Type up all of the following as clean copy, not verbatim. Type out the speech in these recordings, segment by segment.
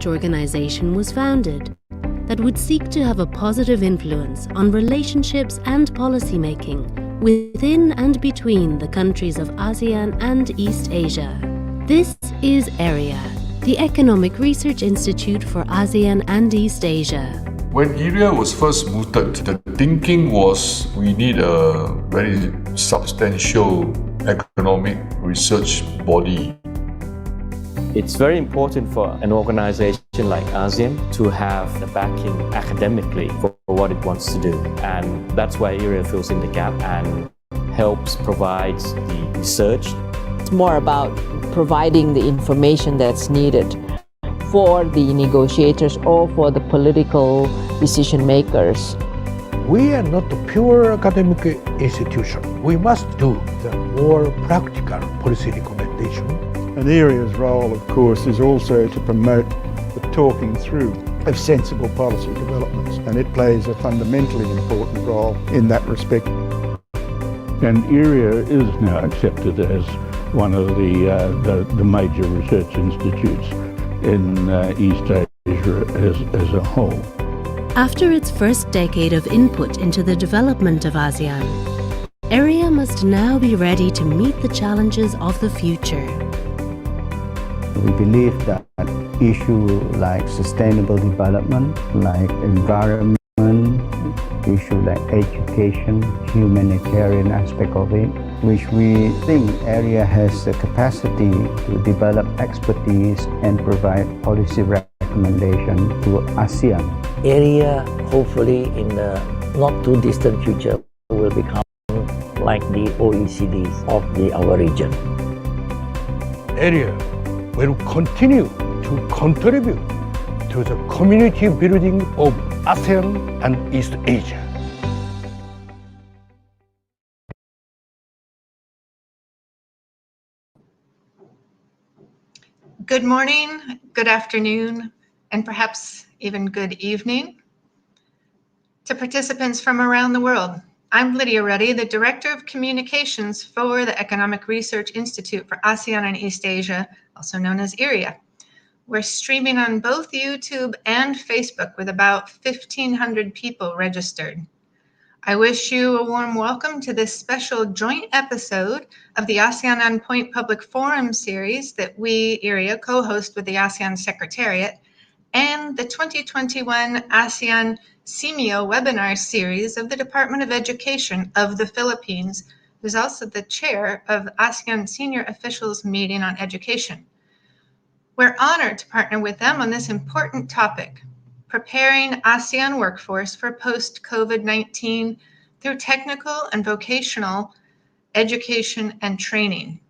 research organization was founded that would seek to have a positive influence on relationships and policymaking within and between the countries of ASEAN and East Asia. This is ERIA, the Economic Research Institute for ASEAN and East Asia. When ERIA was first mooted, the thinking was we need a very substantial economic research body. It's very important for an organization like ASEAN to have the backing academically for what it wants to do. And that's why ERIA fills in the gap and helps provide the research. It's more about providing the information that's needed for the negotiators or for the political decision makers. We are not a pure academic institution. We must do the more practical policy recommendation. And ERIA's role, of course, is also to promote the talking through of sensible policy developments, and it plays a fundamentally important role in that respect. And ERIA is now accepted as one of the major research institutes in East Asia as a whole. After its first decade of input into the development of ASEAN, ERIA must now be ready to meet the challenges of the future. We believe that issues like sustainable development, like environment, issues like education, humanitarian aspect of it, which we think ERIA has the capacity to develop expertise and provide policy recommendation to ASEAN. ERIA, hopefully in the not too distant future, will become like the OECD of our region. ERIA will continue to contribute to the community building of ASEAN and East Asia. Good morning, good afternoon, and perhaps even good evening to participants from around the world. I'm Lydia Ruddy, the Director of Communications for the Economic Research Institute for ASEAN and East Asia, also known as ERIA. We're streaming on both YouTube and Facebook with about 1,500 people registered. I wish you a warm welcome to this special joint episode of the ASEAN On Point Public Forum series that we, ERIA, co-host with the ASEAN Secretariat, and the 2021 ASEAN-SEAMEO Webinar Series of the Department of Education of the Philippines, who's also the chair of ASEAN Senior Officials Meeting on Education. We're honored to partner with them on this important topic, preparing ASEAN workforce for post-COVID-19 through technical and vocational education and training,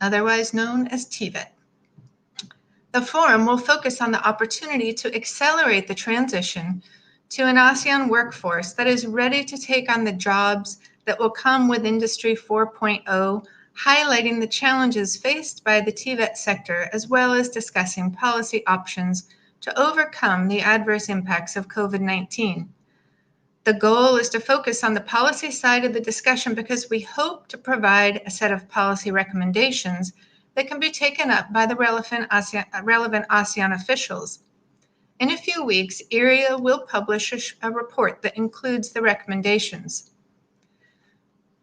otherwise known as TVET. The forum will focus on the opportunity to accelerate the transition to an ASEAN workforce that is ready to take on the jobs that will come with Industry 4.0, highlighting the challenges faced by the TVET sector, as well as discussing policy options to overcome the adverse impacts of COVID-19. The goal is to focus on the policy side of the discussion because we hope to provide a set of policy recommendations that can be taken up by the relevant ASEAN officials. In a few weeks, ERIA will publish a report that includes the recommendations.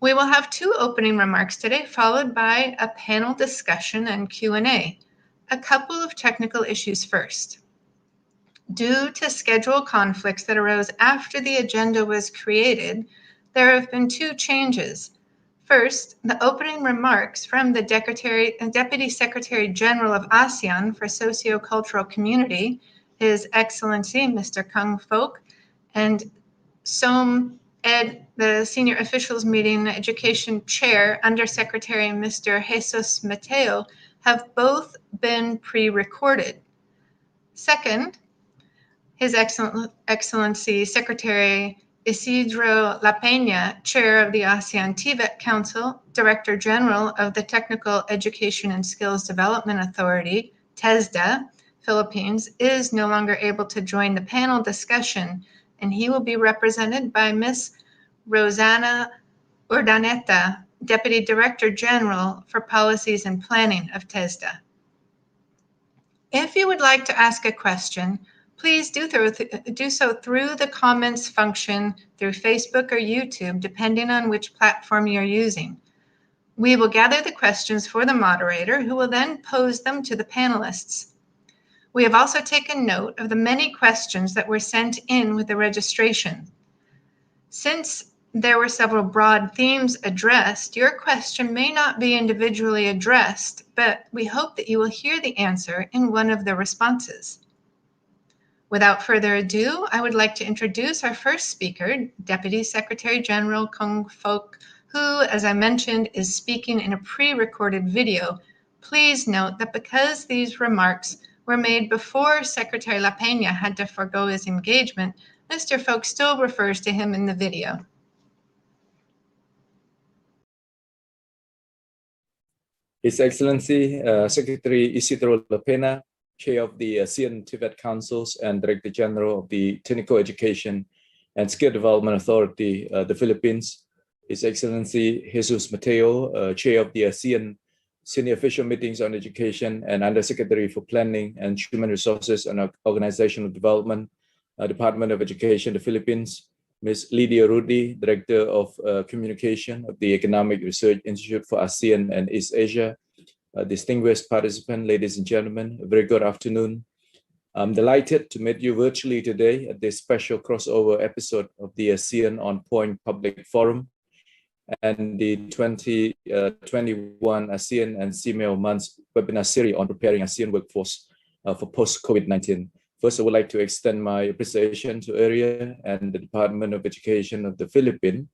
We will have two opening remarks today, followed by a panel discussion and Q&A. A couple of technical issues first. Due to schedule conflicts that arose after the agenda was created, there have been two changes. First, the opening remarks from the Deputy Secretary General of ASEAN for Socio-Cultural Community, His Excellency Mr. Kang Fook, and Som Ed, the Senior Officials Meeting Education Chair, Undersecretary Mr. Jesus Mateo, have both been pre-recorded. Second, His Excellency Secretary Isidro La Peña, Chair of the ASEAN TVET Council, Director General of the Technical Education and Skills Development Authority, TESDA, Philippines, is no longer able to join the panel discussion, and he will be represented by Ms. Rosana Urdaneta, Deputy Director General for Policies and Planning of TESDA. If you would like to ask a question, please do so through the comments function through Facebook or YouTube, depending on which platform you're using. We will gather the questions for the moderator, who will then pose them to the panelists. We have also taken note of the many questions that were sent in with the registration. Since there were several broad themes addressed, your question may not be individually addressed, but we hope that you will hear the answer in one of the responses. Without further ado, I would like to introduce our first speaker, Deputy Secretary General Kong Fook, who, as I mentioned, is speaking in a pre-recorded video. Please note that because these remarks were made before Secretary La Peña had to forgo his engagement, Mr. Fook still refers to him in the video. His Excellency Secretary Isidro La Peña, Chair of the ASEAN-TVET Councils and Director General of the Technical Education and Skill Development Authority, the Philippines, His Excellency Jesus Mateo, Chair of the ASEAN Senior Official Meetings on Education and Undersecretary for Planning and Human Resources and Organizational Development, Department of Education, the Philippines, Ms. Lydia Rudy, Director of Communication of the Economic Research Institute for ASEAN and East Asia, distinguished participants, ladies and gentlemen, a very good afternoon. I'm delighted to meet you virtually today at this special crossover episode of the ASEAN On Point Public Forum and the 2021 ASEAN-SEAMEO Months Webinar Series on preparing ASEAN workforce for post-COVID-19. First, I would like to extend my appreciation to ERIA and the Department of Education of the Philippines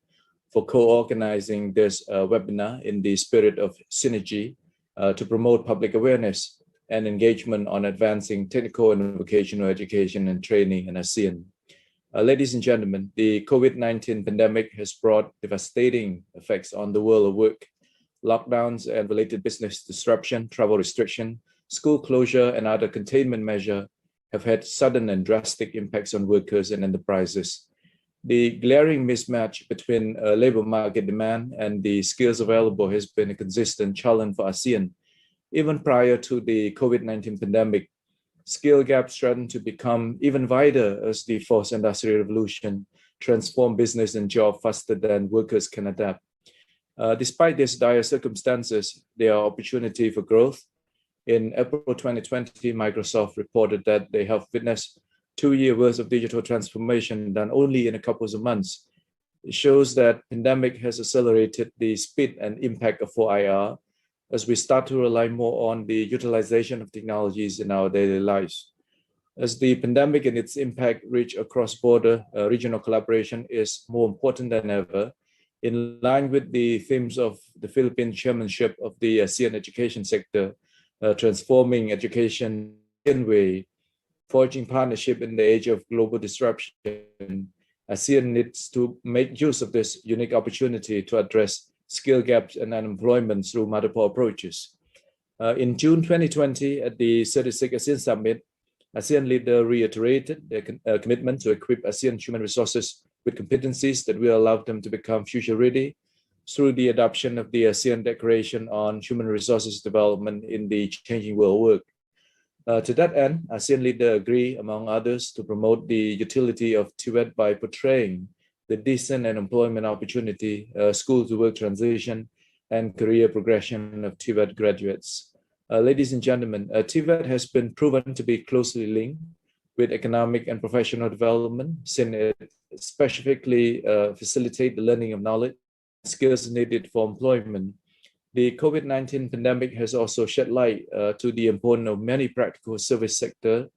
for co-organizing this webinar in the spirit of synergy to promote public awareness and engagement on advancing technical and vocational education and training in ASEAN. Ladies and gentlemen, the COVID-19 pandemic has brought devastating effects on the world of work. Lockdowns and related business disruption, travel restriction, school closure, and other containment measures have had sudden and drastic impacts on workers and enterprises. The glaring mismatch between labor market demand and the skills available has been a consistent challenge for ASEAN. Even prior to the COVID-19 pandemic, skill gaps threaten to become even wider as the fourth industrial revolution transforms business and job faster than workers can adapt. Despite these dire circumstances, there are opportunities for growth. In April 2020, Microsoft reported that they have witnessed 2 years worth of digital transformation done only in a couple of months. It shows that pandemic has accelerated the speed and impact of 4IR as we start to rely more on the utilization of technologies in our daily lives. As the pandemic and its impact reach across border, regional collaboration is more important than ever. In line with the themes of the Philippine chairmanship of the ASEAN education sector, transforming education in way, forging partnership in the age of global disruption, ASEAN needs to make use of this unique opportunity to address skill gaps and unemployment through multiple approaches. In June 2020, at the 36th ASEAN Summit, ASEAN leaders reiterated their commitment to equip ASEAN human resources with competencies that will allow them to become future-ready through the adoption of the ASEAN Declaration on Human Resources Development in the Changing World Work. To that end, ASEAN leaders agree, among others, to promote the utility of TVET by portraying the decent and employment opportunity, school-to-work transition, and career progression of TVET graduates. Ladies and gentlemen, TVET has been proven to be closely linked with economic and professional development, since it specifically facilitates the learning of knowledge, skills needed for employment. The COVID-19 pandemic has also shed light to the importance of many practical service sector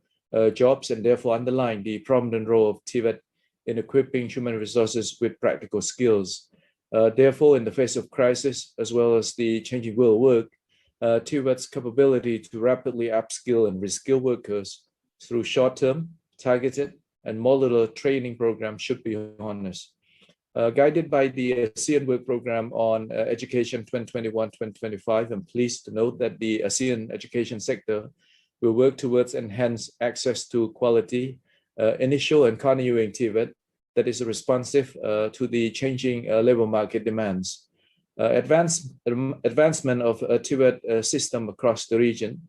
jobs and therefore underlined the prominent role of TVET in equipping human resources with practical skills. Therefore, in the face of crisis, as well as the changing world of work, TVET's capability to rapidly upskill and reskill workers through short-term, targeted, and modular training programs should be harnessed. Guided by the ASEAN Work Program on Education 2021-2025, I'm pleased to note that the ASEAN education sector will work towards enhanced access to quality, initial and continuing TVET that is responsive to the changing labor market demands. Advancement of a TVET system across the region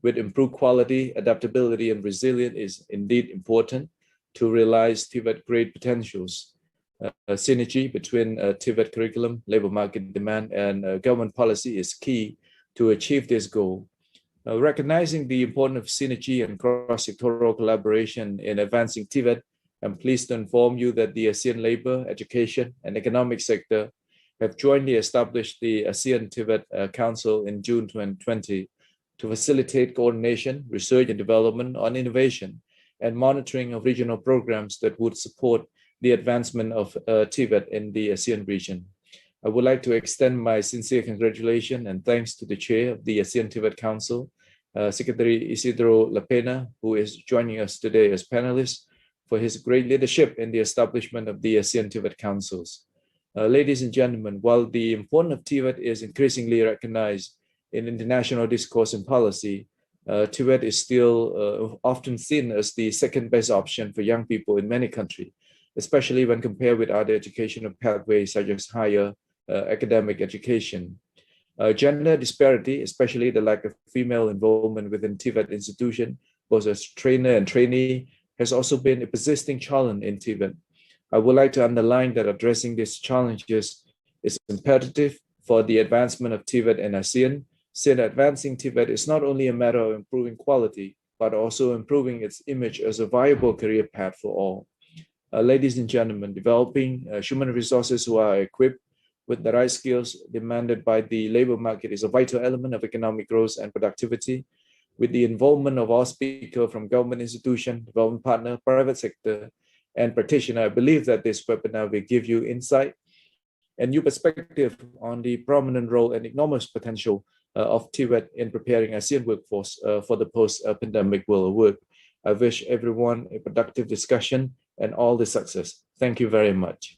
with improved quality, adaptability, and resilience is indeed important to realize TVET great potentials. Synergy between TVET curriculum, labor market demand, and government policy is key to achieve this goal. Recognizing the importance of synergy and cross-sectoral collaboration in advancing TVET, I'm pleased to inform you that the ASEAN labor, education, and economic sector have jointly established the ASEAN TVET Council in June 2020 to facilitate coordination, research and development on innovation, and monitoring of regional programs that would support the advancement of TVET in the ASEAN region. I would like to extend my sincere congratulations and thanks to the chair of the ASEAN TVET Council, Secretary Isidro Lapena, who is joining us today as panelist, for his great leadership in the establishment of the ASEAN TVET Councils. Ladies and gentlemen, while the importance of TVET is increasingly recognized in international discourse and policy, TVET is still often seen as the second best option for young people in many countries, especially when compared with other educational pathways such as higher academic education. Gender disparity, especially the lack of female involvement within TVET institution, both as trainer and trainee, has also been a persisting challenge in TVET. I would like to underline that addressing these challenges is imperative for the advancement of TVET in ASEAN, since advancing TVET is not only a matter of improving quality, but also improving its image as a viable career path for all. Ladies and gentlemen, developing human resources who are equipped with the right skills demanded by the labor market is a vital element of economic growth and productivity. With the involvement of all speakers from government institution, development partner, private sector, and practitioner, I believe that this webinar will give you insight and new perspective on the prominent role and enormous potential of TVET in preparing ASEAN workforce for the post-pandemic world of work. I wish everyone a productive discussion and all the success. Thank you very much.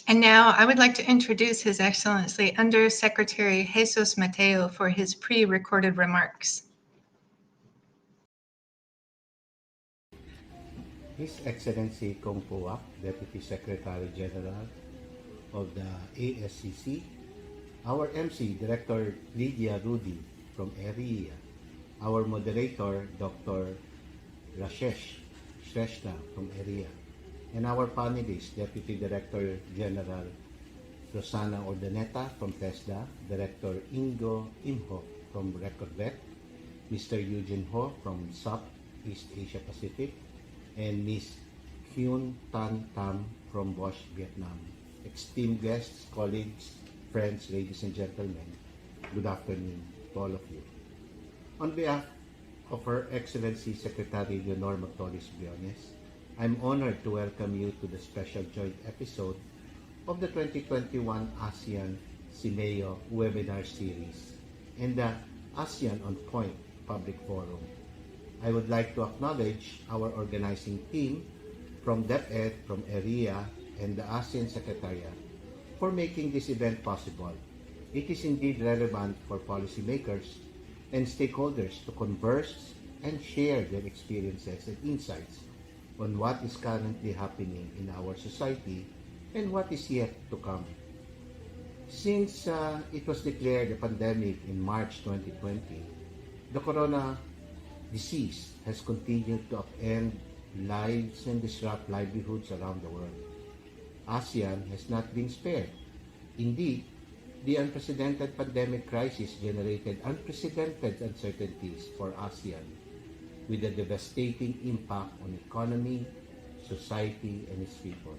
And now I would like to introduce His Excellency Under Secretary Jesus Mateo for his pre-recorded remarks. His Excellency Kong Puak, Deputy Secretary General of the ASCC, our MC, Director Lydia Rudy from ERIA, our moderator, Dr. Rashesh Shrestha from ERIA, and our panelist, Deputy Director General Rosana Ordaneta from TESDA, Director Ingo Imho from RecordVet, Mr. Eugene Ho from SUP East Asia Pacific, and Ms. Hyun Tan Tam from Bosch, Vietnam. Esteemed guests, colleagues, friends, ladies and gentlemen, good afternoon to all of you. On behalf of Her Excellency Secretary Leonor Mactoris Briones, I'm honored to welcome you to the special joint episode of the 2021 ASEAN-SEAMEO Webinar Series and the ASEAN On Point Public Forum. I would like to acknowledge our organizing team from DepEd, from ERIA, and the ASEAN Secretariat for making this event possible. It is indeed relevant for policymakers and stakeholders to converse and share their experiences and insights on what is currently happening in our society and what is yet to come. Since it was declared a pandemic in March 2020, the corona disease has continued to upend lives and disrupt livelihoods around the world. ASEAN has not been spared. Indeed, the unprecedented pandemic crisis generated unprecedented uncertainties for ASEAN, with a devastating impact on economy, society, and its people.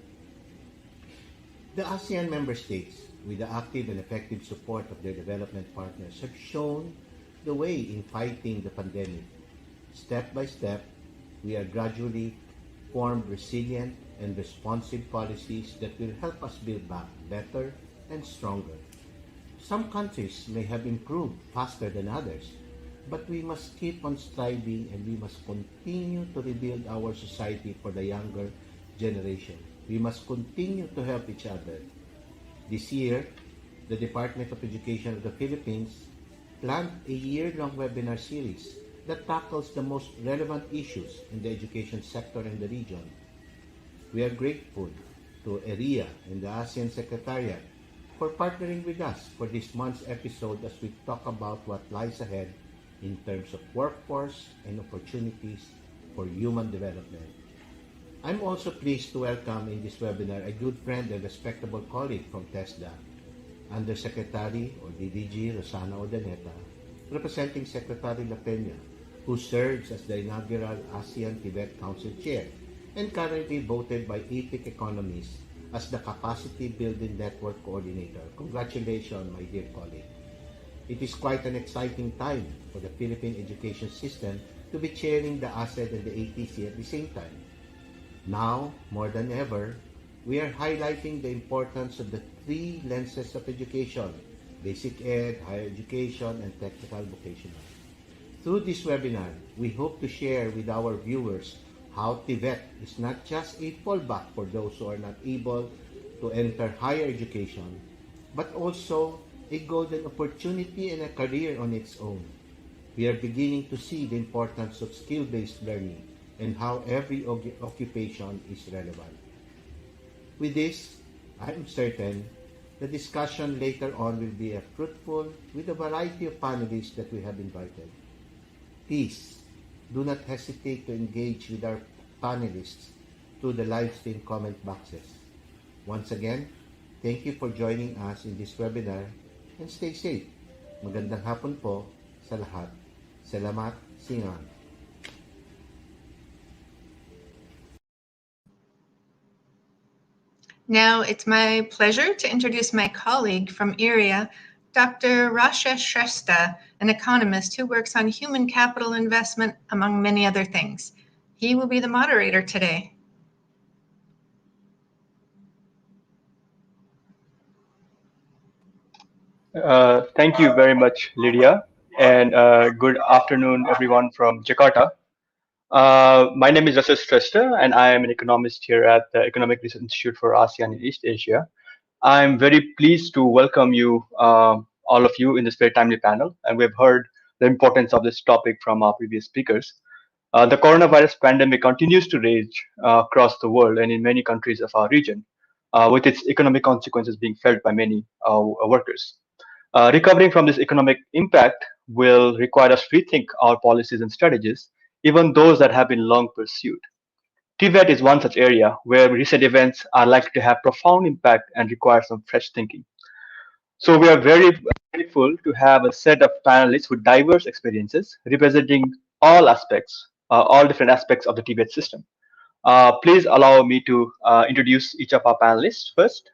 The ASEAN member states, with the active and effective support of their development partners, have shown the way in fighting the pandemic. Step by step, we have gradually formed resilient and responsive policies that will help us build back better and stronger. Some countries may have improved faster than others, but we must keep on striving and we must continue to rebuild our society for the younger generation. We must continue to help each other. This year, the Department of Education of the Philippines planned a year-long webinar series that tackles the most relevant issues in the education sector in the region. We are grateful to ERIA and the ASEAN Secretariat for partnering with us for this month's episode as we talk about what lies ahead in terms of workforce and opportunities for human development. I'm also pleased to welcome in this webinar a good friend and respectable colleague from TESDA, Undersecretary or DDG Rosana Odaneta, representing Secretary La Peña, who serves as the inaugural ASEAN-TVET Council Chair and currently voted by EPIC Economists as the Capacity Building Network Coordinator. Congratulations, my dear colleague. It is quite an exciting time for the Philippine education system to be chairing the ASED and the ATC at the same time. Now, more than ever, we are highlighting the importance of the three lenses of education: basic ed, higher education, and technical vocational. Through this webinar, we hope to share with our viewers how TVET is not just a fallback for those who are not able to enter higher education, but also a golden opportunity and a career on its own. We are beginning to see the importance of skill-based learning and how every occupation is relevant. With this, I am certain the discussion later on will be fruitful with a variety of panelists that we have invited. Please do not hesitate to engage with our panelists through the live stream comment boxes. Once again, thank you for joining us in this webinar and stay safe. Magandang hapon po sa lahat. Salamat, Singan. Now it's my pleasure to introduce my colleague from ERIA, Dr. Rashesh Shrestha, an economist who works on human capital investment, among many other things. He will be the moderator today. Thank you very much, Lydia, and good afternoon, everyone from Jakarta. My name is Rashesh Shrestha, and I am an economist here at the Economic Research Institute for ASEAN and East Asia. I'm very pleased to welcome you, all of you, in this very timely panel, and we've heard the importance of this topic from our previous speakers. The coronavirus pandemic continues to rage across the world and in many countries of our region, with its economic consequences being felt by many workers. Recovering from this economic impact will require us to rethink our policies and strategies, even those that have been long pursued. TVET is one such area where recent events are likely to have profound impact and require some fresh thinking. So we are very grateful to have a set of panelists with diverse experiences representing all aspects, all different aspects of the TVET system. Please allow me to introduce each of our panelists first.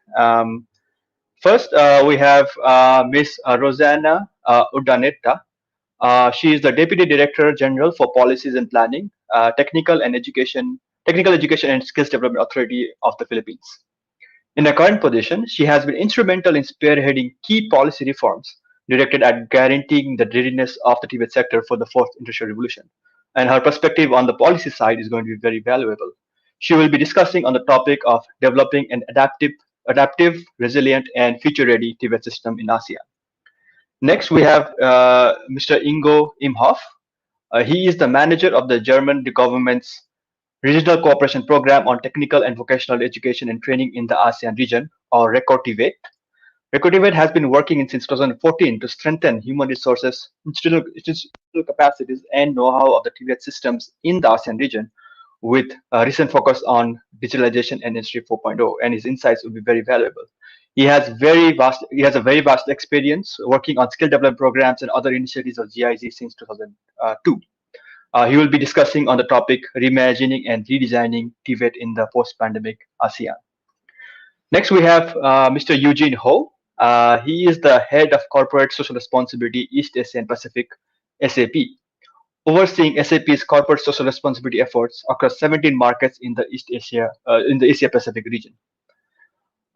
First, we have Ms. Rosana Urdaneta. She is the Deputy Director General for Policies and Planning, Technical Education and Skills Development Authority of the Philippines. In her current position, she has been instrumental in spearheading key policy reforms directed at guaranteeing the readiness of the TVET sector for the fourth industrial revolution. And her perspective on the policy side is going to be very valuable. She will be discussing on the topic of developing an adaptive, resilient, and future-ready TVET system in ASEAN. Next, we have Mr. Ingo Imhoff. He is the manager of the German government's Regional Cooperation Program on Technical and Vocational Education and Training in the ASEAN region, or RECOTIVET. RECOTIVET has been working since 2014 to strengthen human resources, institutional capacities, and know-how of the TVET systems in the ASEAN region, with a recent focus on digitalization and Industry 4.0, and his insights will be very valuable. He has a very vast experience working on skill development programs and other initiatives of GIZ since 2002. He will be discussing on the topic reimagining and redesigning TVET in the post-pandemic ASEAN. Next, we have Mr. Eugene Ho. He is the head of Corporate Social Responsibility East Asia and Pacific, SAP, overseeing SAP's corporate social responsibility efforts across 17 markets in the Asia Pacific region.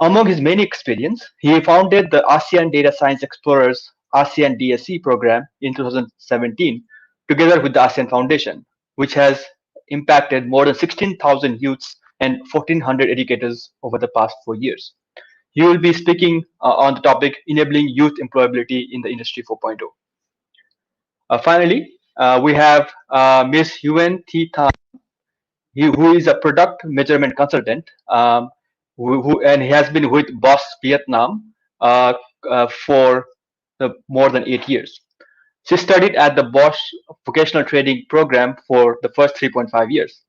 Among his many experience, he founded the ASEAN Data Science Explorers ASEAN DSC program in 2017, together with the ASEAN Foundation, which has impacted more than 16,000 youths and 1,400 educators over the past 4 years. He will be speaking on the topic enabling youth employability in the Industry 4.0. Finally, we have Ms. Yuen Thi Tan, who is a product measurement consultant, and he has been with Bosch Vietnam for more than 8 years. She studied at the Bosch Vocational Training Program for the first 3.5 years.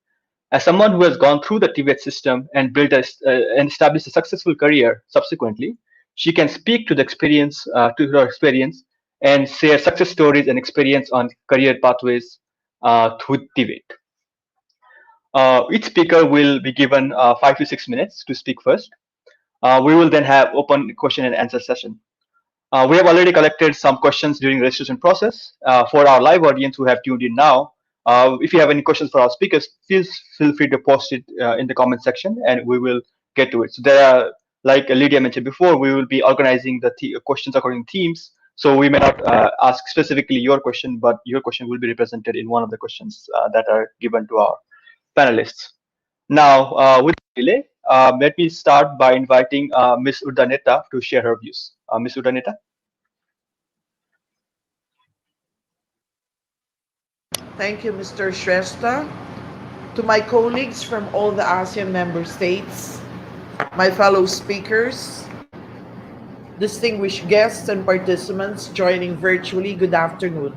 As someone who has gone through the TVET system and and established a successful career subsequently, she can speak to the experience, to her experience, and share success stories and experience on career pathways through TVET. Each speaker will be given 5 to 6 minutes to speak first. We will then have open question and answer session. We have already collected some questions during the registration process. For our live audience who have tuned in now, if you have any questions for our speakers, please feel free to post it in the comment section and we will get to it. So there are, like Lydia mentioned before, we will be organizing the questions according to themes. So we may not ask specifically your question, but your question will be represented in one of the questions that are given to our panelists. Now, with delay, let me start by inviting Ms. Urdaneta to share her views. Ms. Urdaneta. Thank you, Mr. Shrestha. To my colleagues from all the ASEAN member states, my fellow speakers, distinguished guests and participants joining virtually, good afternoon.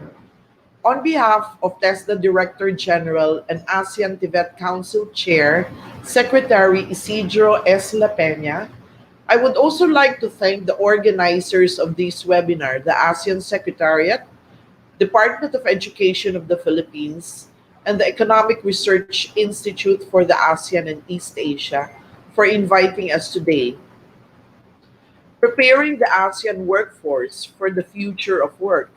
On behalf of TESDA Director General and ASEAN TVET Council Chair, Secretary Isidro S. La Peña, I would also like to thank the organizers of this webinar, the ASEAN Secretariat, Department of Education of the Philippines, and the Economic Research Institute for the ASEAN and East Asia for inviting us today. Preparing the ASEAN workforce for the future of work,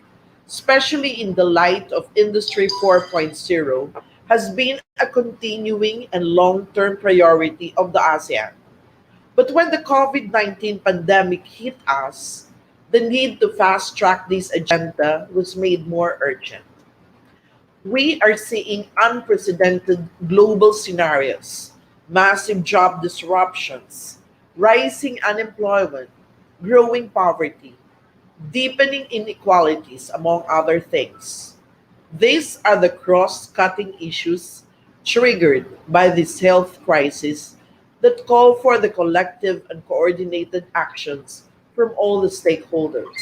especially in the light of Industry 4.0, has been a continuing and long-term priority of the ASEAN. But when the COVID-19 pandemic hit us, the need to fast-track this agenda was made more urgent. We are seeing unprecedented global scenarios, massive job disruptions, rising unemployment, growing poverty, deepening inequalities, among other things. These are the cross-cutting issues triggered by this health crisis that call for the collective and coordinated actions from all the stakeholders.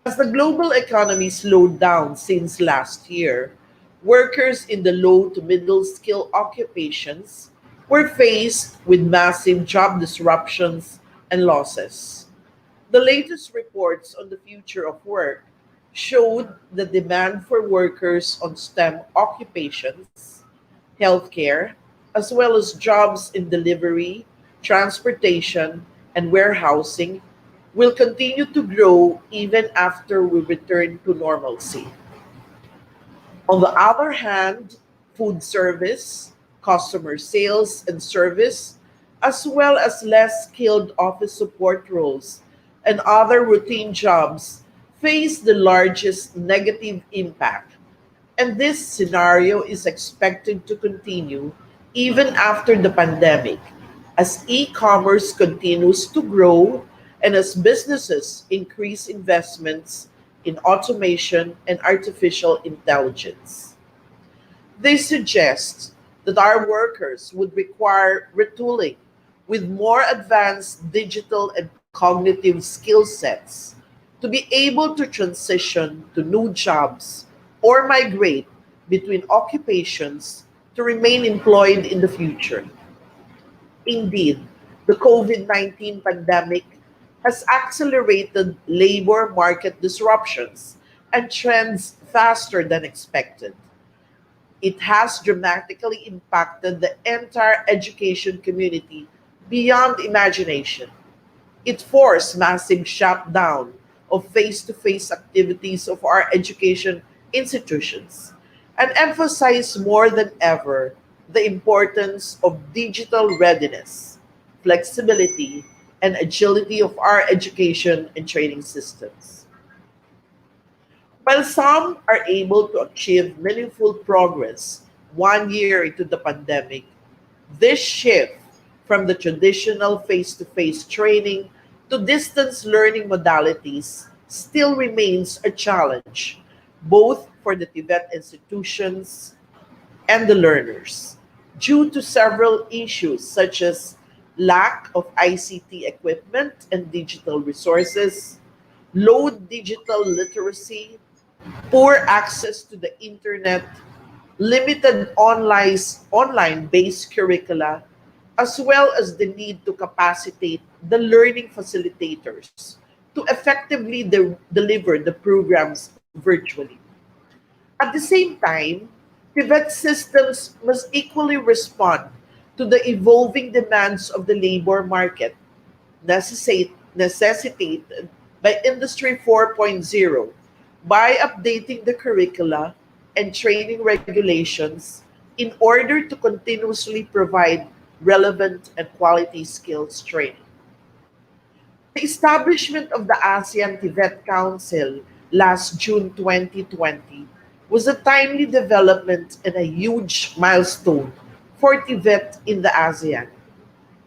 As the global economy slowed down since last year, workers in the low to middle skill occupations were faced with massive job disruptions and losses. The latest reports on the future of work showed the demand for workers on STEM occupations, healthcare, as well as jobs in delivery, transportation, and warehousing will continue to grow even after we return to normalcy. On the other hand, food service, customer sales and service, as well as less skilled office support roles and other routine jobs face the largest negative impact. And this scenario is expected to continue even after the pandemic, as e-commerce continues to grow and as businesses increase investments in automation and artificial intelligence. This suggests that our workers would require retooling with more advanced digital and cognitive skill sets to be able to transition to new jobs or migrate between occupations to remain employed in the future. Indeed, the COVID-19 pandemic has accelerated labor market disruptions and trends faster than expected. It has dramatically impacted the entire education community beyond imagination. It forced massive shutdown of face-to-face activities of our education institutions and emphasized more than ever the importance of digital readiness, flexibility, and agility of our education and training systems. While some are able to achieve meaningful progress 1 year into the pandemic, this shift from the traditional face-to-face training to distance learning modalities still remains a challenge, both for the TVET institutions and the learners, due to several issues such as lack of ICT equipment and digital resources, low digital literacy, poor access to the internet, limited online-based curricula, as well as the need to capacitate the learning facilitators to effectively deliver the programs virtually. At the same time, TVET systems must equally respond to the evolving demands of the labor market, necessitated by Industry 4.0, by updating the curricula and training regulations in order to continuously provide relevant and quality skills training. The establishment of the ASEAN TVET Council last June 2020 was a timely development and a huge milestone for TVET in the ASEAN.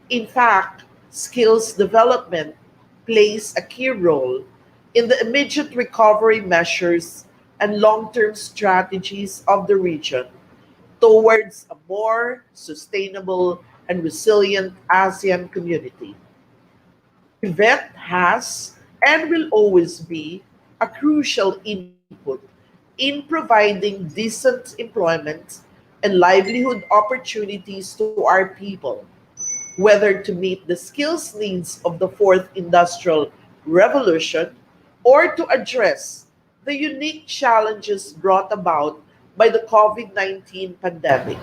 In fact, skills development plays a key role in the immediate recovery measures and long-term strategies of the region towards a more sustainable and resilient ASEAN community. TVET has and will always be a crucial input in providing decent employment and livelihood opportunities to our people, whether to meet the skills needs of the fourth industrial revolution or to address the unique challenges brought about by the COVID-19 pandemic.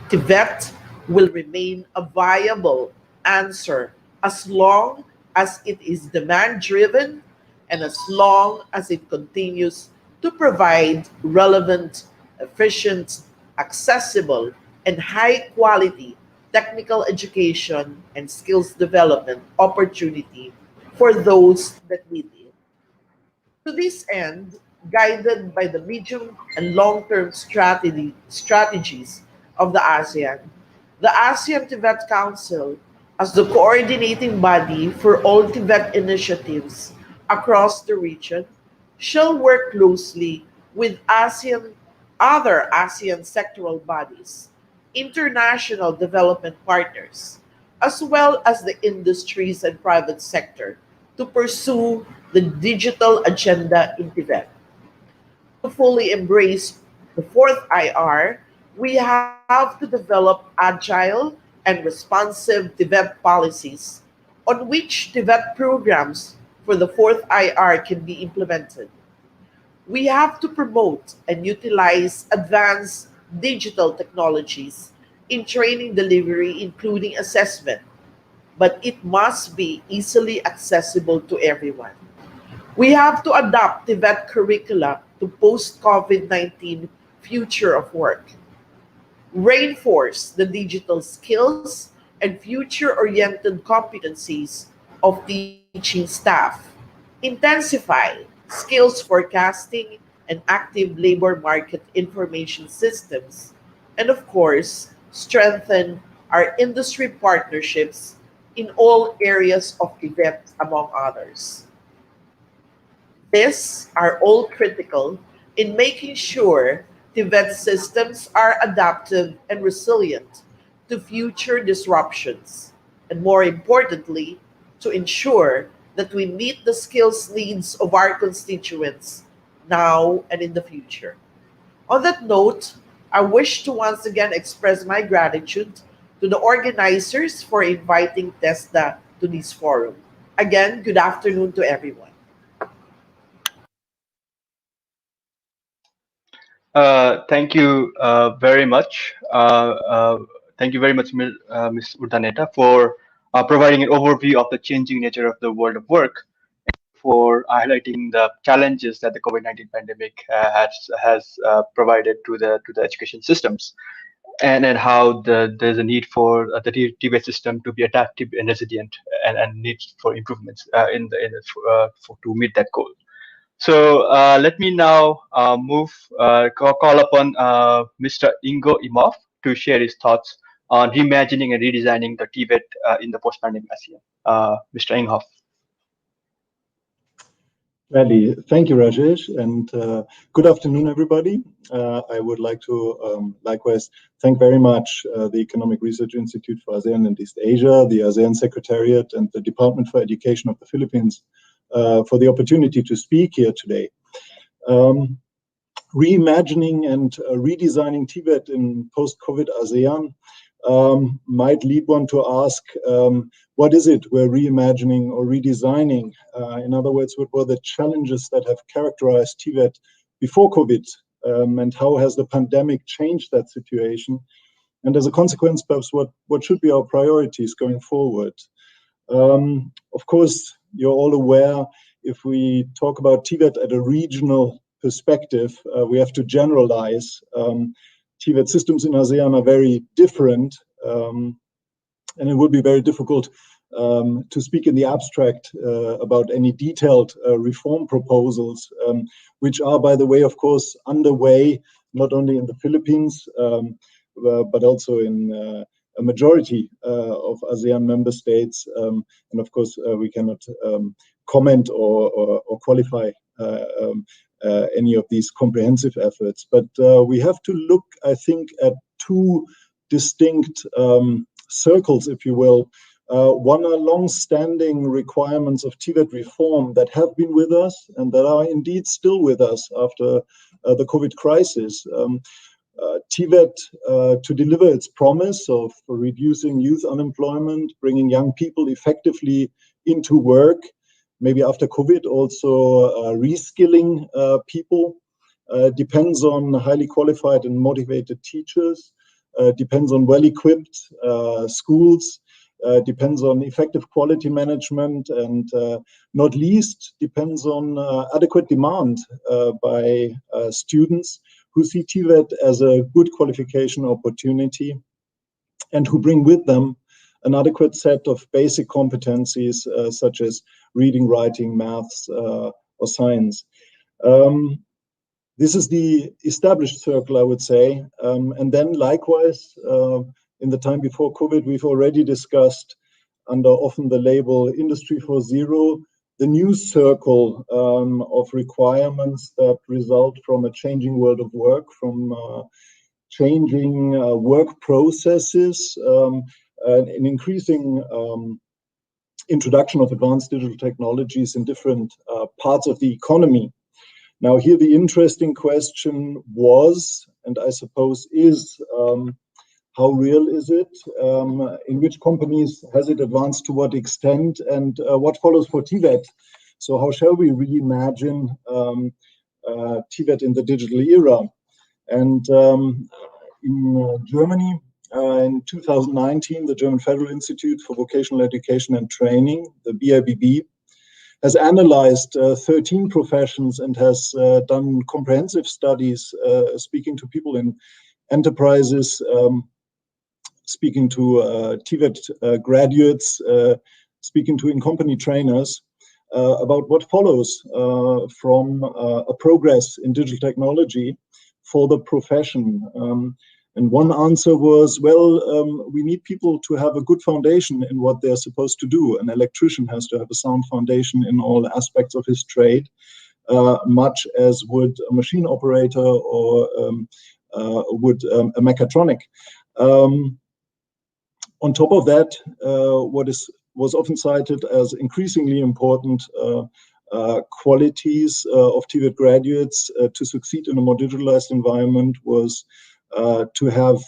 TVET will remain a viable answer as long as it is demand-driven and as long as it continues to provide relevant, efficient, accessible, and high-quality technical education and skills development opportunity for those that need it. To this end, guided by the medium and long-term strategies of the ASEAN TVET Council, as the coordinating body for all TVET initiatives across the region, shall work closely with other ASEAN sectoral bodies, international development partners, as well as the industries and private sector to pursue the digital agenda in TVET. To fully embrace the fourth IR, we have to develop agile and responsive TVET policies on which TVET programs for the fourth IR can be implemented. We have to promote and utilize advanced digital technologies in training delivery, including assessment, but it must be easily accessible to everyone. We have to adapt TVET curricula to post-COVID-19 future of work, reinforce the digital skills and future-oriented competencies of teaching staff, intensify skills forecasting and active labor market information systems, and of course, strengthen our industry partnerships in all areas of TVET, among others. These are all critical in making sure TVET systems are adaptive and resilient to future disruptions, and more importantly, to ensure that we meet the skills needs of our constituents now and in the future. On that note, I wish to once again express my gratitude to the organizers for inviting TESDA to this forum. Again, good afternoon to everyone. Thank you very much. Thank you very much, Ms. Urdaneta, for providing an overview of the changing nature of the world of work, for highlighting the challenges that the COVID-19 pandemic has provided to the education systems, and how there's a need for the TVET system to be adaptive and resilient, and needs for improvements to meet that goal. So let me now call upon Mr. Ingo Imhoff to share his thoughts on reimagining and redesigning the TVET in the post-pandemic ASEAN. Mr. Imhoff. Gladly. Thank you, Rajesh, and good afternoon, everybody. I would like to likewise thank very much the Economic Research Institute for ASEAN and East Asia, the ASEAN Secretariat, and the Department for Education of the Philippines for the opportunity to speak here today. Reimagining and redesigning TVET in post-COVID ASEAN might lead one to ask, what is it we're reimagining or redesigning? In other words, what were the challenges that have characterized TVET before COVID? And how has the pandemic changed that situation? And as a consequence, perhaps what should be our priorities going forward? Of course, you're all aware, if we talk about TVET at a regional perspective, we have to generalize. TVET systems in ASEAN are very different, and it would be very difficult to speak in the abstract about any detailed reform proposals, which are, by the way, of course, underway, not only in the Philippines, but also in a majority of ASEAN member states. And of course, we cannot comment or qualify any of these comprehensive efforts. But we have to look, I think, at two distinct circles, if you will. One are long-standing requirements of TVET reform that have been with us and that are indeed still with us after the COVID crisis. TVET, to deliver its promise of reducing youth unemployment, bringing young people effectively into work, maybe after COVID also reskilling people, depends on highly qualified and motivated teachers, depends on well-equipped schools, depends on effective quality management, and not least depends on adequate demand by students who see TVET as a good qualification opportunity and who bring with them an adequate set of basic competencies such as reading, writing, maths, or science. This is the established circle, I would say. And then likewise, in the time before COVID, we've already discussed under often the label Industry 4.0, the new circle of requirements that result from a changing world of work, from changing work processes, an increasing introduction of advanced digital technologies in different parts of the economy. Now, here the interesting question was, and I suppose is, how real is it? In which companies has it advanced to what extent? And what follows for TVET? So how shall we reimagine TVET in the digital era? And in Germany, in 2019, the German Federal Institute for Vocational Education and Training, the BIBB, has analyzed 13 professions and has done comprehensive studies, speaking to people in enterprises, speaking to TVET graduates, speaking to in-company trainers about what follows from a progress in digital technology for the profession. And one answer was, well, we need people to have a good foundation in what they're supposed to do. An electrician has to have a sound foundation in all aspects of his trade, much as would a machine operator or would a mechatronic. On top of that, what was often cited as increasingly important qualities of TVET graduates to succeed in a more digitalized environment was to have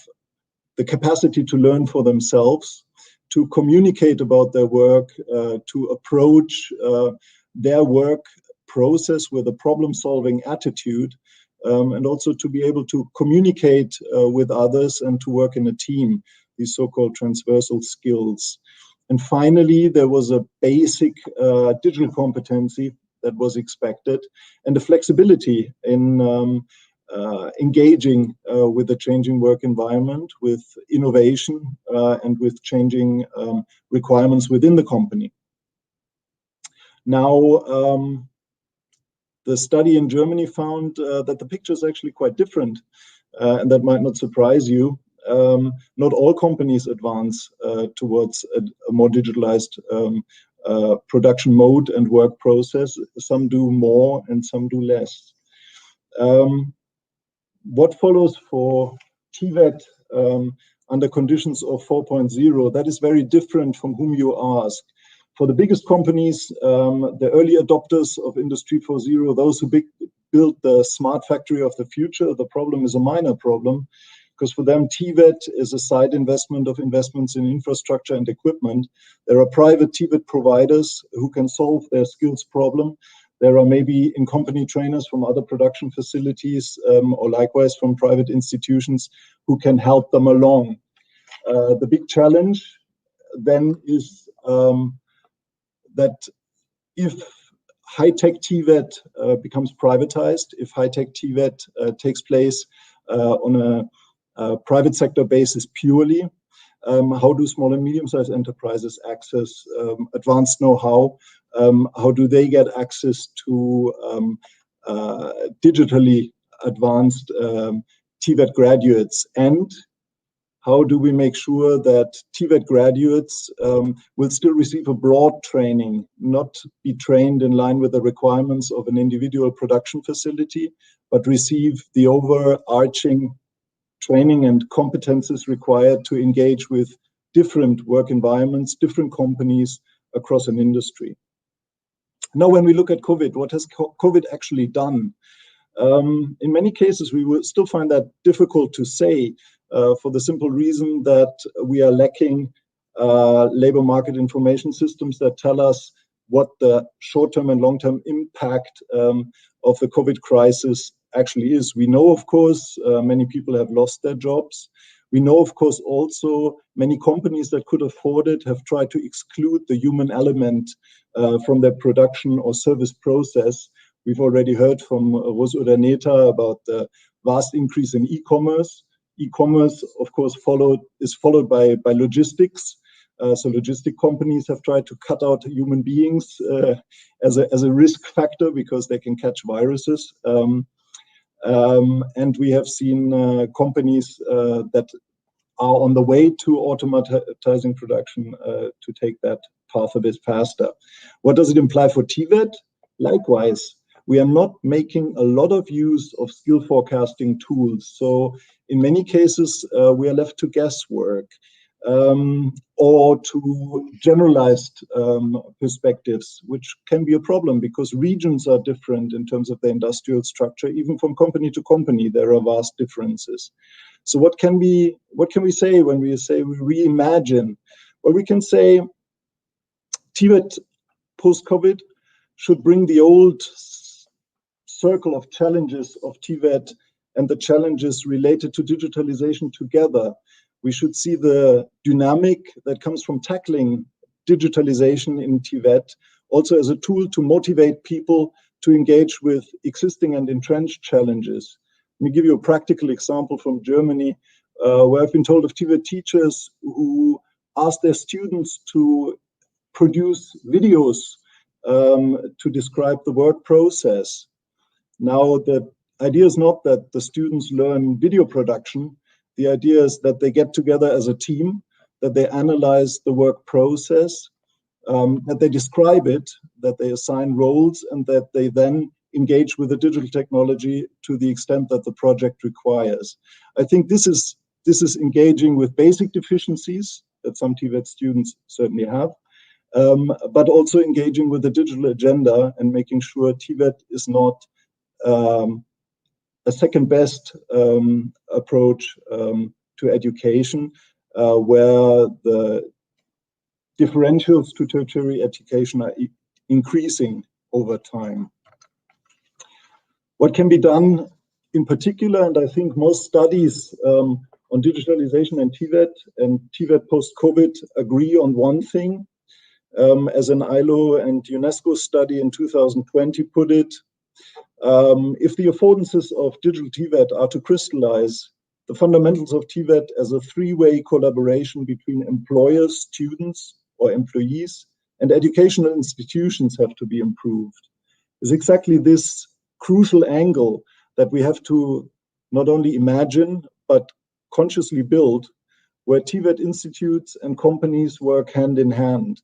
the capacity to learn for themselves, to communicate about their work, to approach their work process with a problem-solving attitude, and also to be able to communicate with others and to work in a team, these so-called transversal skills. And finally, there was a basic digital competency that was expected, and a flexibility in engaging with the changing work environment, with innovation, and with changing requirements within the company. Now, the study in Germany found that the picture is actually quite different, and that might not surprise you. Not all companies advance towards a more digitalized production mode and work process. Some do more and some do less. What follows for TVET under conditions of 4.0, that is very different from whom you ask. For the biggest companies, the early adopters of Industry 4.0, those who build the smart factory of the future, the problem is a minor problem, because for them, TVET is a side investment of investments in infrastructure and equipment. There are private TVET providers who can solve their skills problem. There are maybe in-company trainers from other production facilities or likewise from private institutions who can help them along. The big challenge then is that if high-tech TVET becomes privatized, if high-tech TVET takes place on a private sector basis purely, how do small and medium-sized enterprises access advanced know-how? How do they get access to digitally advanced TVET graduates? And how do we make sure that TVET graduates will still receive a broad training, not be trained in line with the requirements of an individual production facility, but receive the overarching training and competences required to engage with different work environments, different companies across an industry? Now, when we look at COVID, what has COVID actually done? In many cases, we will still find that difficult to say for the simple reason that we are lacking labor market information systems that tell us what the short-term and long-term impact of the COVID crisis actually is. We know, of course, many people have lost their jobs. We know, of course, also many companies that could afford it have tried to exclude the human element from their production or service process. We've already heard from Ros Urdaneta about the vast increase in e-commerce. E-commerce, of course, is followed by logistics. So logistic companies have tried to cut out human beings as a risk factor because they can catch viruses. And we have seen companies that are on the way to automatizing production to take that path a bit faster. What does it imply for TVET? Likewise, we are not making a lot of use of skill forecasting tools. So in many cases, we are left to guesswork or to generalized perspectives, which can be a problem because regions are different in terms of the industrial structure. Even from company to company, there are vast differences. So what can we say when we say we reimagine? Well, we can say TVET post-COVID should bring the old circle of challenges of TVET and the challenges related to digitalization together. We should see the dynamic that comes from tackling digitalization in TVET also as a tool to motivate people to engage with existing and entrenched challenges. Let me give you a practical example from Germany, where I've been told of TVET teachers who ask their students to produce videos to describe the work process. Now, the idea is not that the students learn video production. The idea is that they get together as a team, that they analyze the work process, that they describe it, that they assign roles, and that they then engage with the digital technology to the extent that the project requires. I think this is engaging with basic deficiencies that some TVET students certainly have, but also engaging with the digital agenda and making sure TVET is not a second best approach to education, where the differentials to tertiary education are increasing over time. What can be done in particular, and I think most studies on digitalization and TVET post-COVID agree on one thing, as an ILO and UNESCO study in 2020 put it, if the affordances of digital TVET are to crystallize, the fundamentals of TVET as a three-way collaboration between employers, students, or employees, and educational institutions have to be improved. It's exactly this crucial angle that we have to not only imagine, but consciously build, where TVET institutes and companies work hand in hand.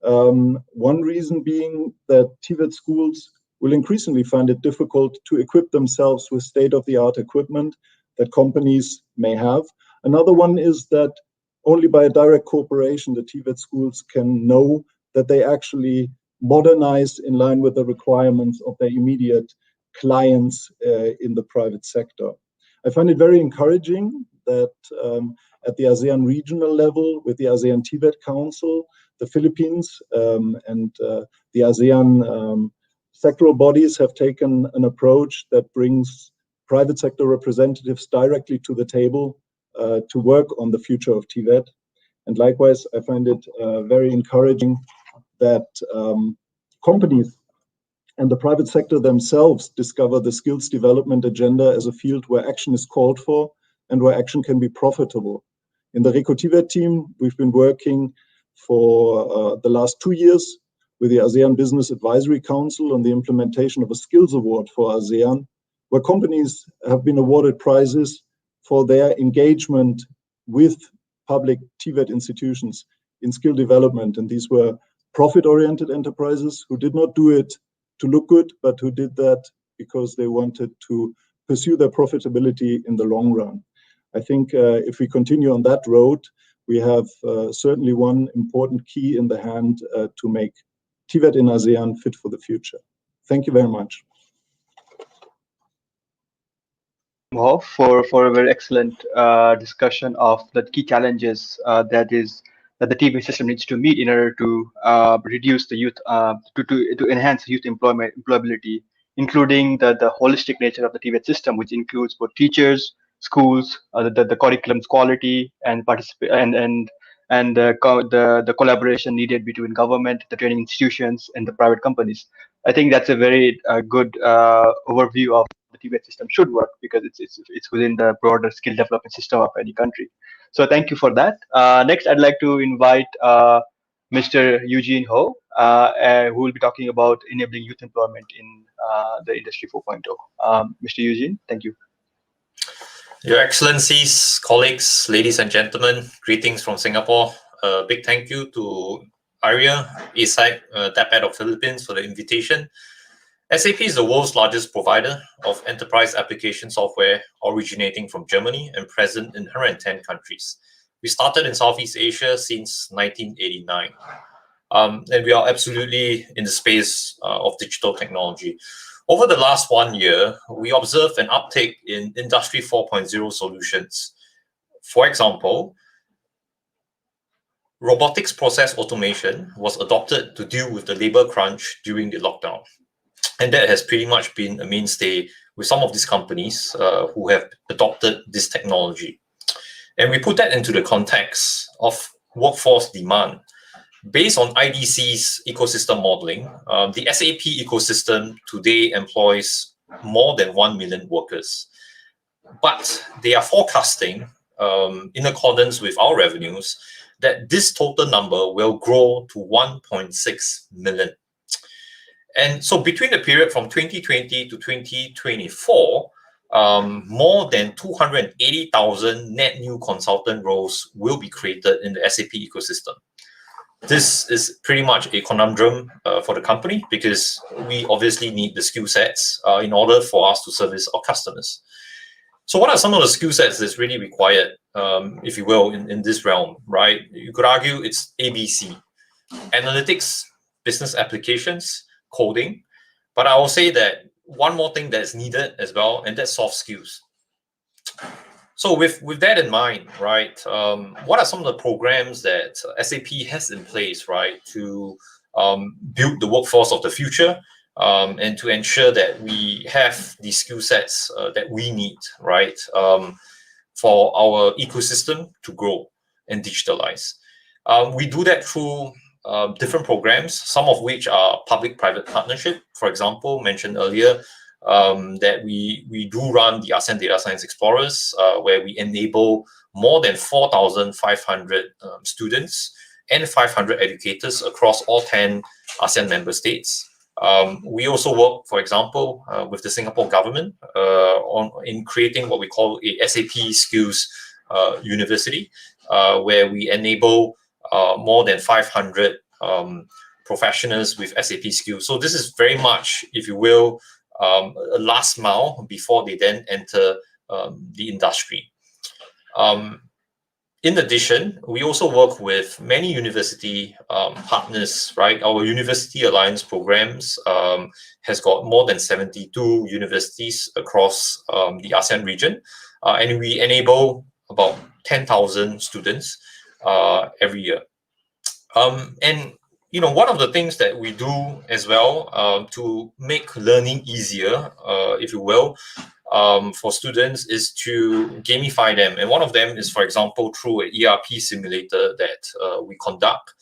One reason being that TVET schools will increasingly find it difficult to equip themselves with state-of-the-art equipment that companies may have. Another one is that only by a direct cooperation, the TVET schools can know that they actually modernize in line with the requirements of their immediate clients in the private sector. I find it very encouraging that at the ASEAN regional level, with the ASEAN TVET Council, the Philippines and the ASEAN sectoral bodies have taken an approach that brings private sector representatives directly to the table to work on the future of TVET. And likewise, I find it very encouraging that companies and the private sector themselves discover the skills development agenda as a field where action is called for and where action can be profitable. In the RECO TVET team, we've been working for the last 2 years with the ASEAN Business Advisory Council on the implementation of a skills award for ASEAN, where companies have been awarded prizes for their engagement with public TVET institutions in skill development. And these were profit-oriented enterprises who did not do it to look good, but who did that because they wanted to pursue their profitability in the long run. I think if we continue on that road, we have certainly one important key in the hand to make TVET in ASEAN fit for the future. Thank you very much. For a very excellent discussion of the key challenges that the TVET system needs to meet in order to reduce the youth, to enhance youth employability, including the holistic nature of the TVET system, which includes both teachers, schools, the curriculum's quality, and the collaboration needed between government, the training institutions, and the private companies. I think that's a very good overview of the TVET system should work, because it's within the broader skill development system of any country. So thank you for that. Next, I'd like to invite Mr. Eugene Ho, who will be talking about enabling youth employment in the Industry 4.0. Mr. Eugene, thank you. Your Excellencies, colleagues, ladies and gentlemen, greetings from Singapore. A big thank you to ERIA, ASEC, DepEd of Philippines for the invitation. SAP is the world's largest provider of enterprise application software originating from Germany and present in 110 countries. We started in Southeast Asia since 1989. And we are absolutely in the space of digital technology. Over the last 1 year, we observed an uptake in Industry 4.0 solutions. For example, robotics process automation was adopted to deal with the labor crunch during the lockdown. And that has pretty much been a mainstay with some of these companies who have adopted this technology. And we put that into the context of workforce demand. Based on IDC's ecosystem modeling, the SAP ecosystem today employs more than 1 million workers. But they are forecasting, in accordance with our revenues, that this total number will grow to 1.6 million. And so between the period from 2020 to 2024, more than 280,000 net new consultant roles will be created in the SAP ecosystem. This is pretty much a conundrum for the company, because we obviously need the skill sets in order for us to service our customers. So what are some of the skill sets that's really required, if you will, in this realm, right? You could argue it's ABC: analytics, business applications, coding. But I will say that one more thing that's needed as well, and that's soft skills. So with that in mind, right, what are some of the programs that SAP has in place, right, to build the workforce of the future and to ensure that we have the skill sets that we need, right, for our ecosystem to grow and digitalize? We do that through different programs, some of which are public-private partnership. For example, mentioned earlier, that we do run the ASEAN Data Science Explorers, where we enable more than 4,500 students and 500 educators across all 10 ASEAN member states. We also work, for example, with the Singapore government in creating what we call a SAP Skills University, where we enable more than 500 professionals with SAP skills. So this is very much, if you will, a last mile before they then enter the industry. In addition, we also work with many university partners, right? Our University Alliance programs has got more than 72 universities across the ASEAN region, and we enable about 10,000 students every year. And one of the things that we do as well to make learning easier, if you will, for students is to gamify them. And one of them is, for example, through an ERP simulator that we conduct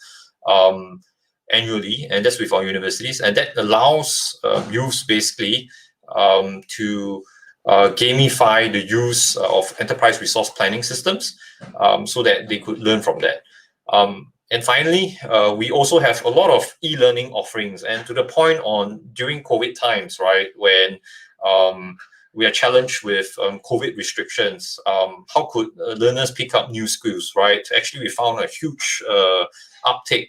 annually, and that's with our universities. And that allows youth basically to gamify the use of enterprise resource planning systems so that they could learn from that. And finally, we also have a lot of e-learning offerings, and to the point on during COVID times, right, when we are challenged with COVID restrictions, how could learners pick up new skills, right? Actually, we found a huge uptick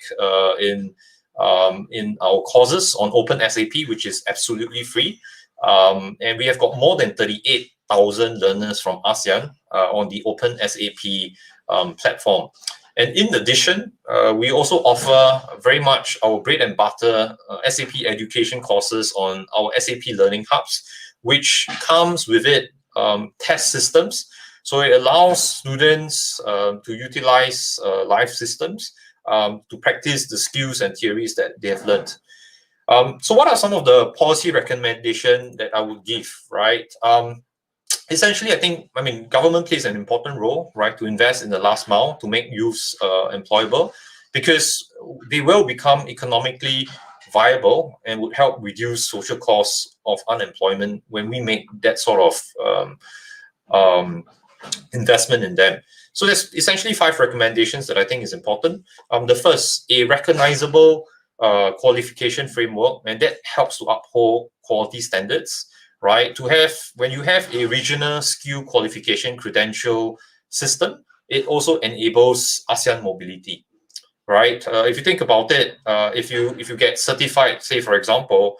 in our courses on Open SAP, which is absolutely free. And we have got more than 38,000 learners from ASEAN on the Open SAP platform. And in addition, we also offer very much our bread and butter SAP education courses on our SAP Learning Hubs, which comes with it test systems. So it allows students to utilize live systems to practice the skills and theories that they have learned. So what are some of the policy recommendations that I would give, right? Essentially, I mean, government plays an important role, right, to invest in the last mile to make youths employable, because they will become economically viable and would help reduce social costs of unemployment when we make that sort of investment in them. So there's essentially 5 recommendations that I think is important. The first, a recognizable qualification framework, and that helps to uphold quality standards. Right, to have, when you have a regional skill qualification credential system, it also enables ASEAN mobility, right? If you think about it, if you get certified, say for example,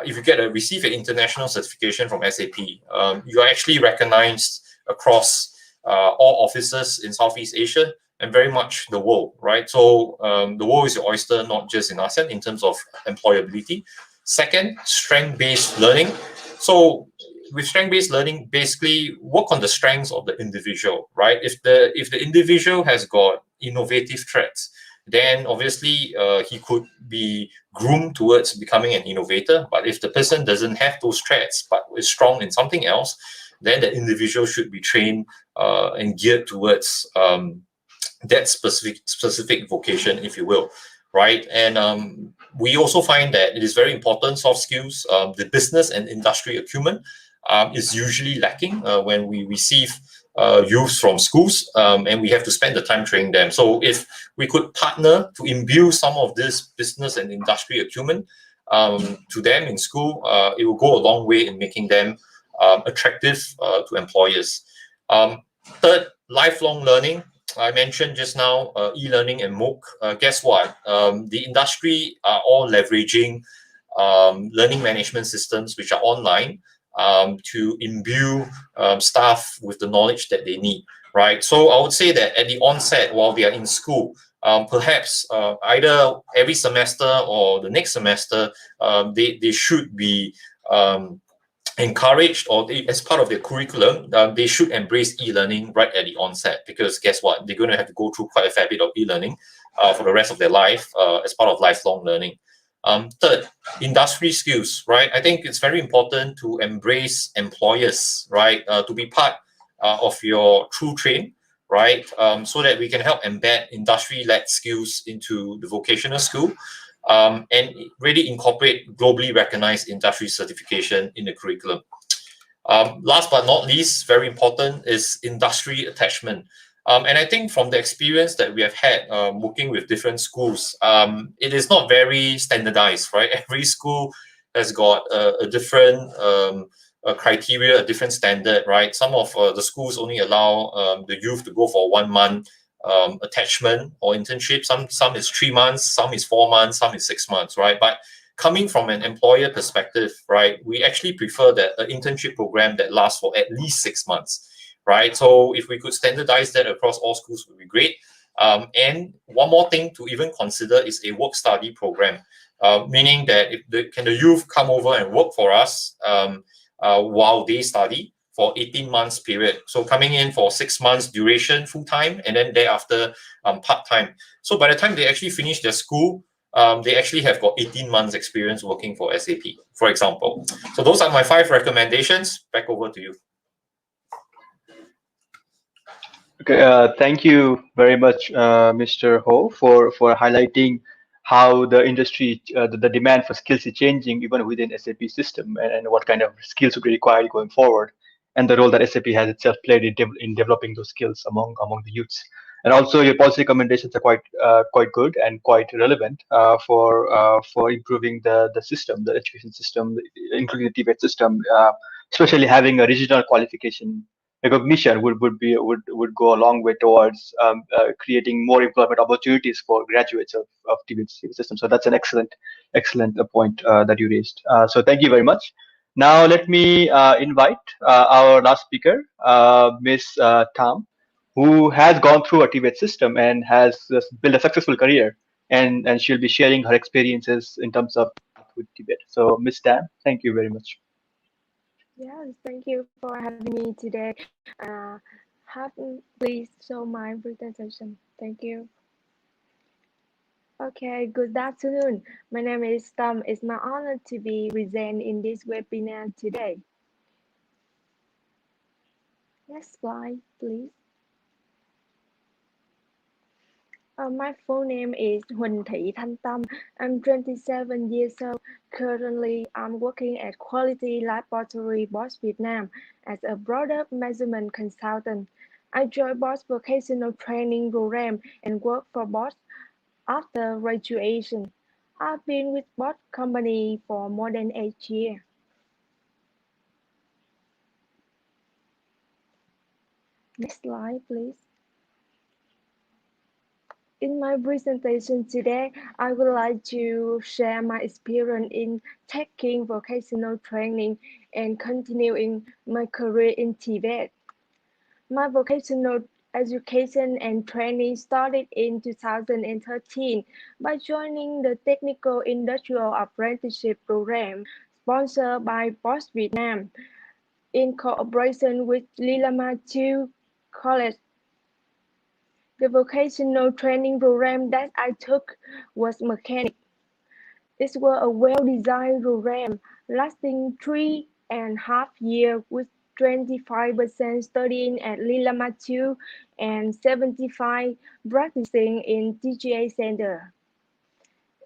if you receive an international certification from SAP, you are actually recognized across all offices in Southeast Asia and very much the world, right? So the world is your oyster, not just in ASEAN in terms of employability. Second, strength-based learning. So with strength-based learning, basically work on the strengths of the individual, right? If the individual has got innovative traits, then obviously he could be groomed towards becoming an innovator. But if the person doesn't have those traits but is strong in something else, then the individual should be trained and geared towards that specific vocation, if you will, right? And we also find that it is very important, soft skills, the business and industry acumen is usually lacking when we receive youth from schools and we have to spend the time training them. So if we could partner to imbue some of this business and industry acumen to them in school, it will go a long way in making them attractive to employers. Third, lifelong learning. I mentioned just now e-learning and MOOC. Guess what? The industry are all leveraging learning management systems which are online to imbue staff with the knowledge that they need, right? So I would say that at the onset, while they are in school, perhaps either every semester or the next semester, they should be encouraged, or as part of their curriculum, they should embrace e-learning right at the onset, because guess what? They're going to have to go through quite a fair bit of e-learning for the rest of their life as part of lifelong learning. Third, industry skills, right? I think it's very important to embrace employers, right? To be part of your true train, right? So that we can help embed industry-led skills into the vocational school. And really incorporate globally recognized industry certification in the curriculum. Last but not least, very important, is industry attachment. And I think from the experience that we have had working with different schools, it is not very standardized, right? Every school has got a different criteria, a different standard, right? Some of the schools only allow the youth to go for 1 month attachment or internship. Some is 3 months, some is 4 months, some is 6 months, right? But coming from an employer perspective, right, we actually prefer that an internship program that lasts for at least 6 months, right? So if we could standardize that across all schools, would be great. And one more thing to even consider is a work-study program, meaning that if can the youth come over and work for us while they study for 18 months period. So coming in for 6 months duration full-time, and then thereafter part-time. So by the time they actually finish their school, they actually have got 18 months experience working for SAP, for example. So those are my 5 recommendations. Back over to you. Okay, thank you very much, Mr. Ho, for highlighting how the industry, the demand for skills is changing even within SAP system, and what kind of skills would be required going forward, and the role that SAP has itself played in developing those skills among the youths. And also, your policy recommendations are quite good and quite relevant for improving the system, the education system, including the TVET system, especially having a regional qualification recognition would go a long way towards creating more employment opportunities for graduates of TVET system. So that's an excellent point that you raised. So thank you very much. Now let me invite our last speaker, Ms. Tam, who has gone through a TVET system and has built a successful career, and she'll be sharing her experiences in terms of with TVET. So Ms. Tam, thank you very much. Yes, thank you for having me today. Please show my presentation. Thank you. Okay, good afternoon. My name is Tom. It's my honor to be present in this webinar today. Next slide, please. My full name is Huỳnh Thị Thanh Tâm. I'm 27 years old. Currently, I'm working at Quality Laboratory Bosch Vietnam as a product measurement consultant. I joined Bosch vocational training program and work for Bosch after graduation. I've been with Bosch company for more than 8 years. Next slide, please. In my presentation today, I would like to share my experience in taking vocational training and continuing my career in TVET. My vocational education and training started in 2013 by joining the Technical Industrial Apprenticeship Program sponsored by Bosch Vietnam in cooperation with Lilama 2 College. The vocational training program that I took was mechanic. It was a well-designed program lasting 3.5 years with 25% studying at Lilama 2 and 75% practicing in TGA Center.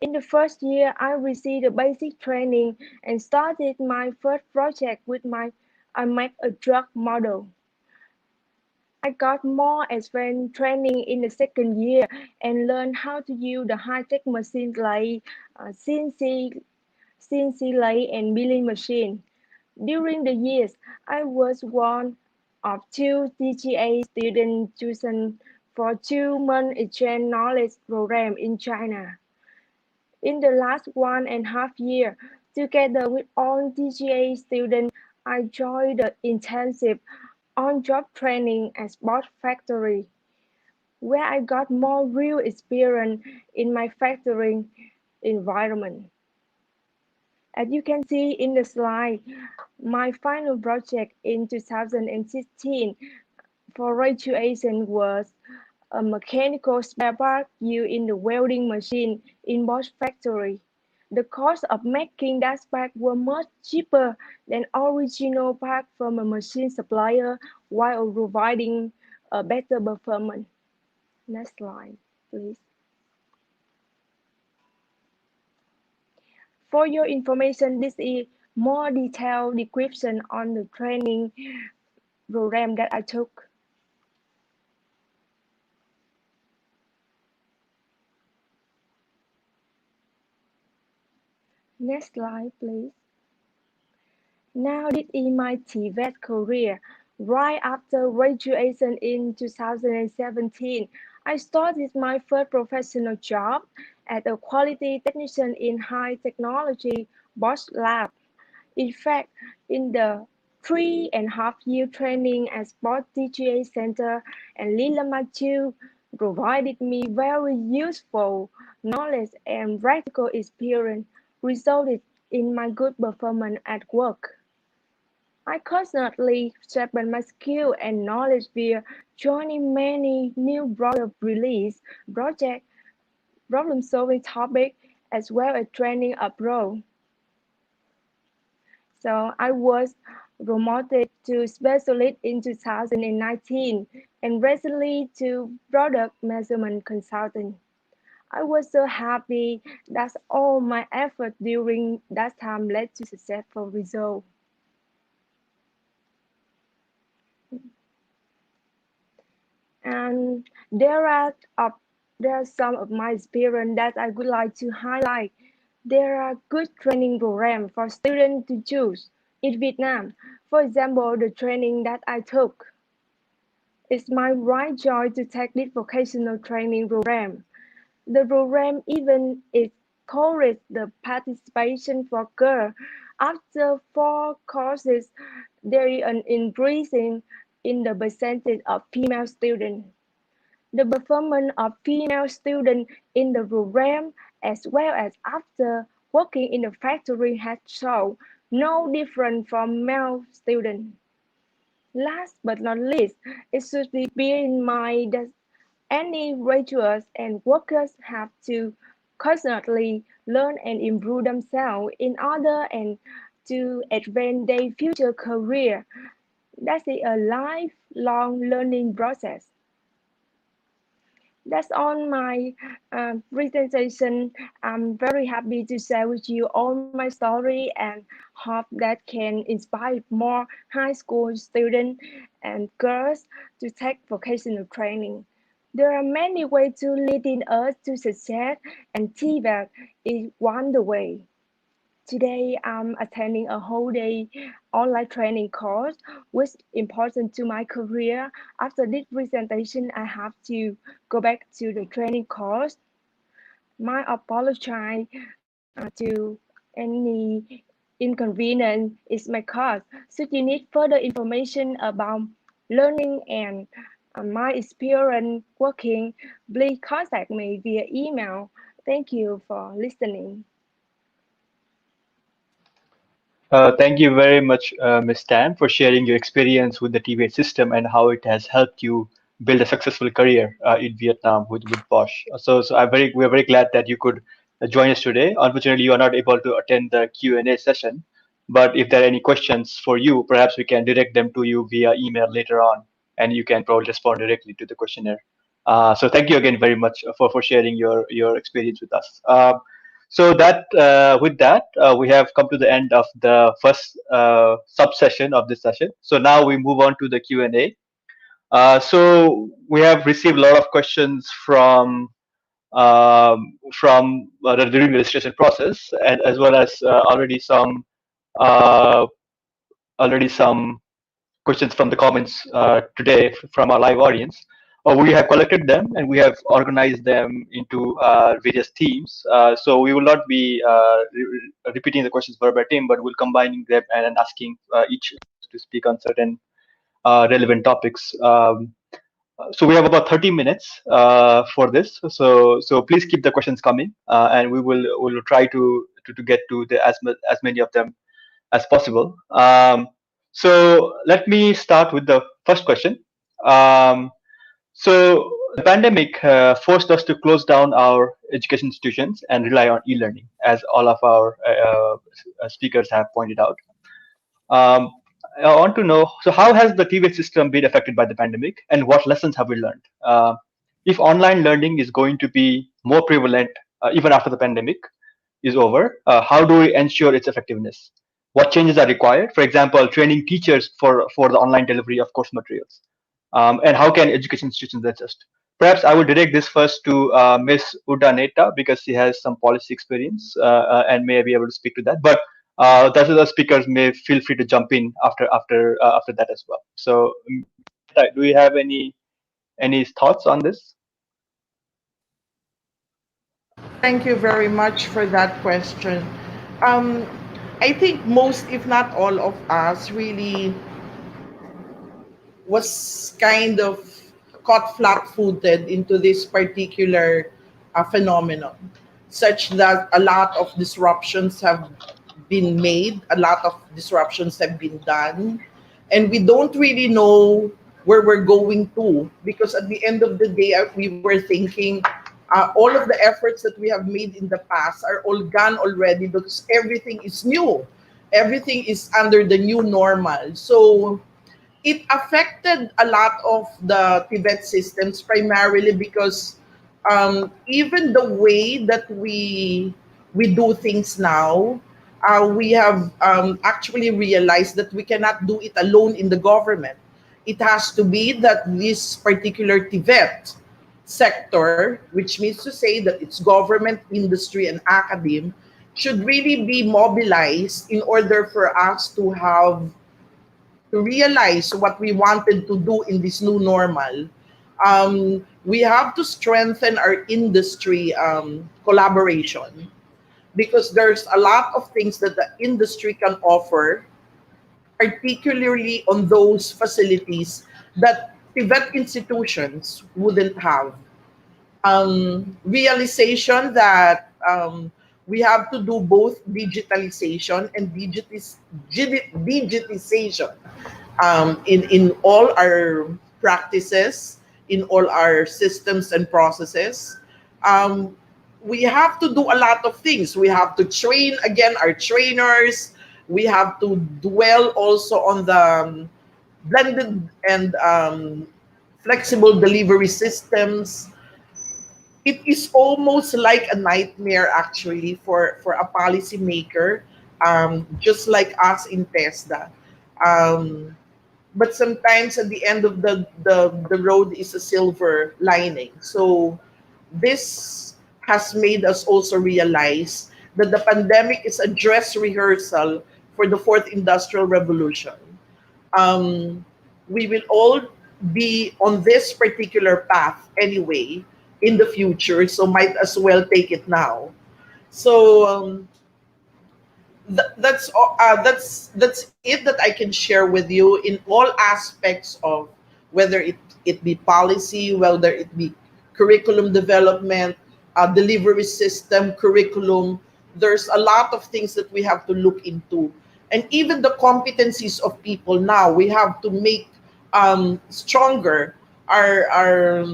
In the first year, I received the basic training and started my first project with I make a drug model. I got more advanced training in the second year and learned how to use the high-tech machines like CNC lathe and milling machine. During the years, I was one of 2 TGA students chosen for 2-month exchange knowledge program in China. In the last 1.5 years, together with all TGA students, I joined the intensive on-job training at Bosch factory, where I got more real experience in my factory environment. As you can see in the slide, my final project in 2016 for graduation was a mechanical spare part used in the welding machine in Bosch factory. The cost of making that part was much cheaper than original part from a machine supplier while providing a better performance. Next slide, please. For your information, this is more detailed description on the training program that I took. Next slide, please. Now this is my TVET career. Right after graduation in 2017, I started my first professional job as a quality technician in high technology Bosch lab. In fact, in the 3.5-year training at Sport TGA Center and Lila Mathieu provided me very useful knowledge and practical experience resulted in my good performance at work. I constantly sharpened my skill and knowledge via joining many new product release projects, problem-solving topics, as well as training abroad. So I was promoted to specialist in 2019 and recently to product measurement consultant. I was so happy that all my effort during that time led to successful results. And there are some of my experience that I would like to highlight. There are good training programs for students to choose in Vietnam. For example, the training that I took. It's my right choice to take this vocational training program. The program even encourages the participation for girls. After 4 courses, there is an increase in the percentage of female students. The performance of female students in the program, as well as after working in the factory, has shown no different from male students. Last but not least, it should be bear in mind that any graduates and workers have to constantly learn and improve themselves in order and to advance their future career. That's a lifelong learning process. That's all my presentation. I'm very happy to share with you all my story and hope that can inspire more high school students and girls to take vocational training. There are many ways to leading us to success, and TVET is one the way. Today, I'm attending a whole day online training course, which is important to my career. After this presentation, I have to go back to the training course. My apologize to any inconvenience is my course. Should you need further information about learning and my experience working, please contact me via email. Thank you for listening. Thank you very much, Ms. Tan, for sharing your experience with the TVET system and how it has helped you build a successful career in Vietnam with Bosch. We're very glad that you could join us today. Unfortunately, you are not able to attend the Q&A session, but if there are any questions for you, perhaps we can direct them to you via email later on, and you can probably respond directly to the questionnaire. So thank you again very much for sharing your experience with us. So that with that, we have come to the end of the first sub-session of this session. So now we move on to the Q&A. So we have received a lot of questions from during the registration process, and as well as already some questions from the comments today from our live audience. We have collected them and we have organized them into various themes. So we will not be repeating the questions verbatim, but we'll combining them and asking each to speak on certain relevant topics. So we have about 30 minutes for this. So please keep the questions coming, and we'll try to get to as many of them as possible. So let me start with the first question. So the pandemic forced us to close down our education institutions and rely on e-learning, as all of our speakers have pointed out. I want to know, so how has the TVET system been affected by the pandemic, and what lessons have we learned? If online learning is going to be more prevalent even after the pandemic is over, how do we ensure its effectiveness? What changes are required? For example, training teachers for the online delivery of course materials. And how can education institutions adjust? Perhaps I will direct this first to Ms. Udaneta, because she has some policy experience and may be able to speak to that. But the other speakers may feel free to jump in after that as well. So, do you have any thoughts on this? Thank you very much for that question. I think most, if not all of us, really was kind of caught flat-footed into this particular phenomenon, such that a lot of disruptions have been made, a lot of disruptions have been done, and we don't really know where we're going to, because at the end of the day, we were thinking all of the efforts that we have made in the past are all gone already because everything is new. Everything is under the new normal. So it affected a lot of the TVET systems primarily because even the way that we do things now, we have actually realized that we cannot do it alone in the government. It has to be that this particular TVET sector, which means to say that it's government, industry, and academe, should really be mobilized in order for us to realize what we wanted to do in this new normal. We have to strengthen our industry collaboration, because there's a lot of things that the industry can offer, particularly on those facilities that TVET institutions wouldn't have. Realization that we have to do both digitalization and digitization in all our practices, in all our systems and processes. We have to do a lot of things. We have to train again our trainers. We have to dwell also on the blended and flexible delivery systems. It is almost like a nightmare actually for a policymaker, just like us in TESDA. But sometimes at the end of the road is a silver lining. So this has made us also realize that the pandemic is a dress rehearsal for the fourth industrial revolution. We will all be on this particular path anyway in the future, so might as well take it now. So that's it that I can share with you in all aspects of whether it be policy, whether it be curriculum development, delivery system, curriculum. There's a lot of things that we have to look into. And even the competencies of people now, we have to make stronger our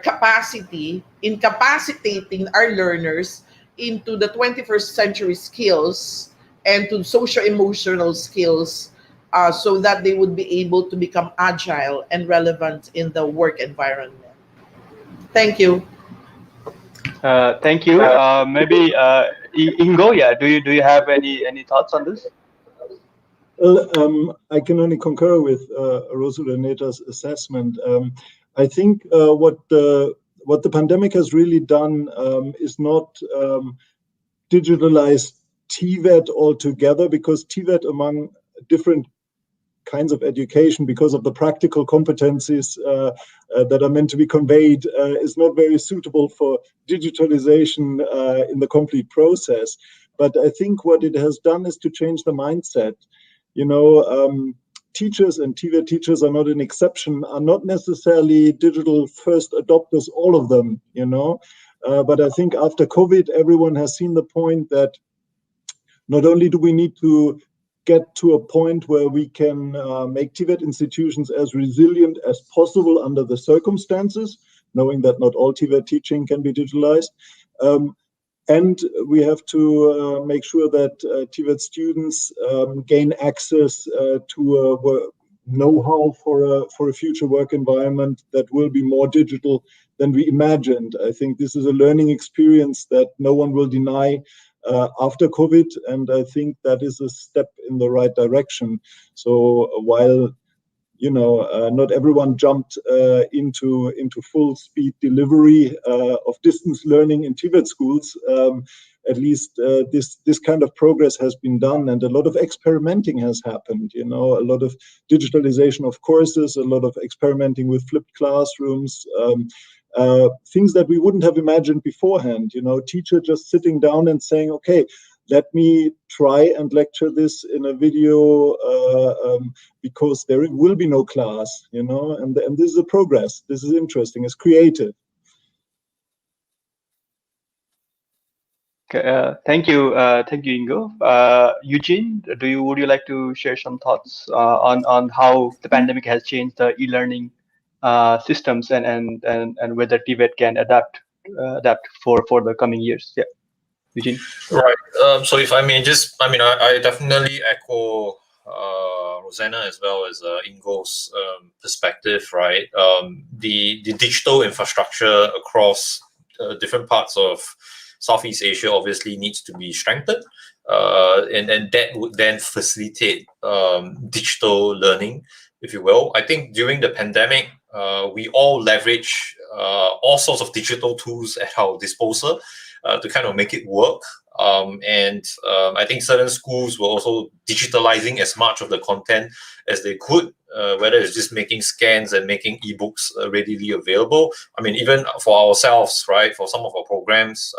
capacity in capacitating our learners into the 21st century skills and to social-emotional skills, so that they would be able to become agile and relevant in the work environment. Thank you. Thank you. Maybe Ingo, yeah, do you have any thoughts on this? Well, I can only concur with Rosula Neta's assessment. I think what the pandemic has really done is not digitalize TVET altogether, because TVET, among different kinds of education, because of the practical competencies that are meant to be conveyed, is not very suitable for digitalization in the complete process. But I think what it has done is to change the mindset. You know, teachers and TVET teachers are not an exception, are not necessarily digital first adopters, all of them, you know. But I think after COVID, everyone has seen the point that not only do we need to get to a point where we can make TVET institutions as resilient as possible under the circumstances, knowing that not all TVET teaching can be digitalized. And we have to make sure that TVET students gain access to know-how for a future work environment that will be more digital than we imagined. I think this is a learning experience that no one will deny after COVID, and I think that is a step in the right direction. So while not everyone jumped into full speed delivery of distance learning in TVET schools, at least this kind of progress has been done, and a lot of experimenting has happened. You know, a lot of digitalization of courses, a lot of experimenting with flipped classrooms. things that we wouldn't have imagined beforehand. You know, teacher just sitting down and saying, okay, let me try and lecture this in a video because there will be no class, you know, and this is a progress. This is interesting. It's creative. Okay, thank you, Ingo. Eugene, would you like to share some thoughts on how the pandemic has changed the e-learning systems and whether TVET can adapt for the coming years? Yeah, Eugene. Right. So if I may I definitely echo Rosanna as well as Ingo's perspective. Right. The digital infrastructure across different parts of Southeast Asia obviously needs to be strengthened, and that would then facilitate digital learning, if you will. I think during the pandemic, we all leverage all sorts of digital tools at our disposal to kind of make it work. I think certain schools were also digitalizing as much of the content as they could, whether it's just making scans and making ebooks readily available. I mean, even for ourselves, right, for some of our programs,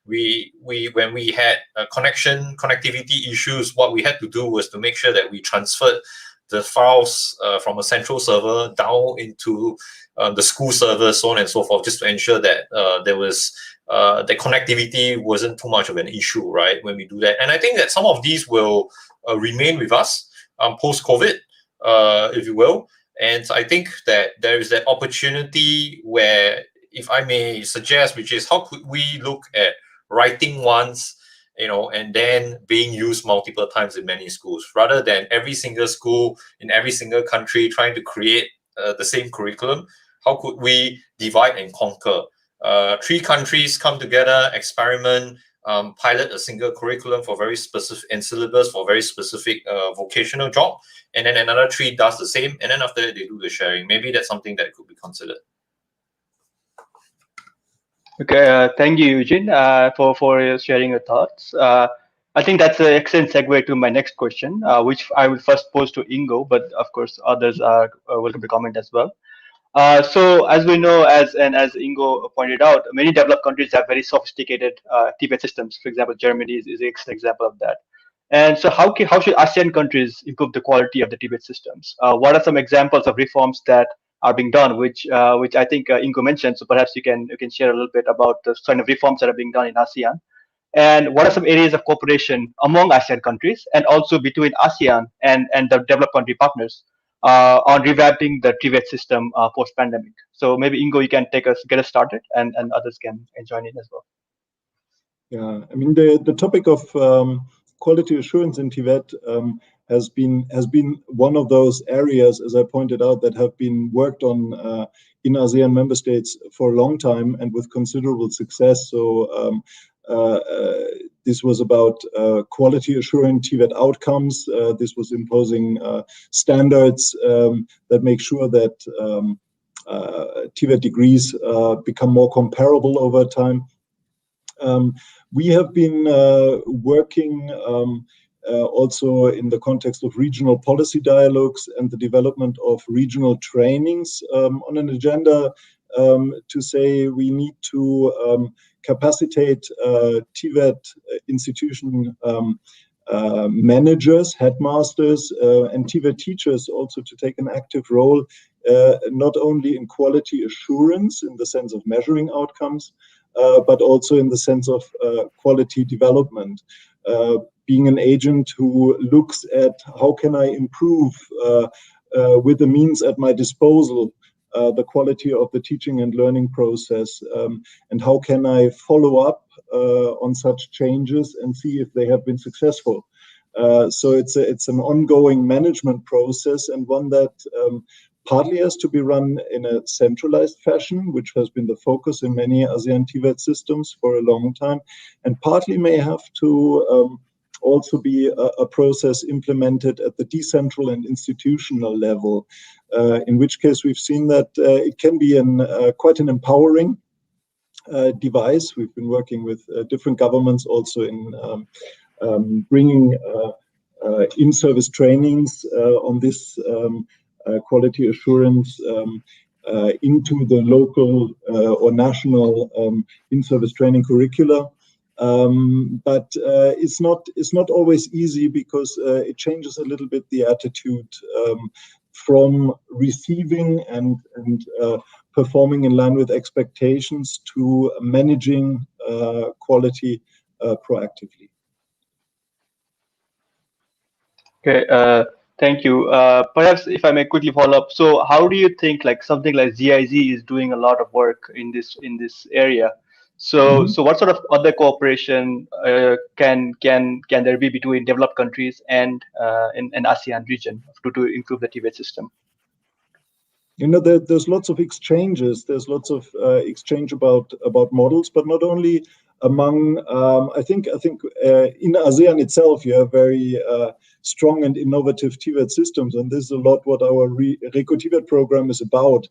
when we had connectivity issues, what we had to do was to make sure that we transferred the files from a central server down into the school server, so on and so forth, just to ensure that there was the connectivity wasn't too much of an issue, right, when we do that. And I think that some of these will remain with us post-COVID, if you will. And I think that there is that opportunity where, if I may suggest, which is how could we look at writing once, you know, and then being used multiple times in many schools, rather than every single school in every single country trying to create the same curriculum. How could we divide and conquer? 3 countries come together, experiment, pilot a single curriculum for very specific and syllabus for very specific vocational job, and then another 3 does the same, and then after that they do the sharing. Maybe that's something that could be considered. Okay, thank you, Eugene, for sharing your thoughts. I think that's an excellent segue to my next question, which I will first pose to Ingo, but of course others are welcome to comment as well. So as we know, as Ingo pointed out, many developed countries have very sophisticated TVET systems. For example, Germany is an excellent example of that. And so how should ASEAN countries improve the quality of the TVET systems? What are some examples of reforms that are being done, which I think Ingo mentioned? So perhaps you can share a little bit about the kind of reforms that are being done in ASEAN. And what are some areas of cooperation among ASEAN countries and also between ASEAN and the developed country partners on revamping the TVET system post-pandemic? So maybe Ingo, you can get us started, and others can join in as well. Yeah, I mean the topic of quality assurance in TVET has been one of those areas, as I pointed out, that have been worked on in ASEAN member states for a long time and with considerable success. So this was about quality assuring TVET outcomes. This was imposing standards that make sure that TVET degrees become more comparable over time. We have been working also in the context of regional policy dialogues and the development of regional trainings on an agenda to say we need to capacitate TVET institution managers, headmasters, and TVET teachers also to take an active role, not only in quality assurance in the sense of measuring outcomes, but also in the sense of quality development. Being an agent who looks at how can I improve with the means at my disposal the quality of the teaching and learning process, and how can I follow up on such changes and see if they have been successful. So it's an ongoing management process, and one that partly has to be run in a centralized fashion, which has been the focus in many ASEAN TVET systems for a long time, and partly may have to also be a process implemented at the decentral and institutional level, in which case we've seen that it can be quite an empowering device. We've been working with different governments also in bringing in-service trainings on this quality assurance into the local or national in-service training curricula. But it's not always easy because it changes a little bit the attitude from receiving and performing in line with expectations to managing quality proactively. Okay, thank you. Perhaps if I may quickly follow up. So how do you think like something like GIZ is doing a lot of work in this area? So so what sort of other cooperation can there be between developed countries and an ASEAN region to improve the TVET system? You know, there's lots of exchanges. There's lots of exchange about models, but not only among. I think in ASEAN itself, you have very strong and innovative TVET systems, and this is a lot what our RECO TVET program is about.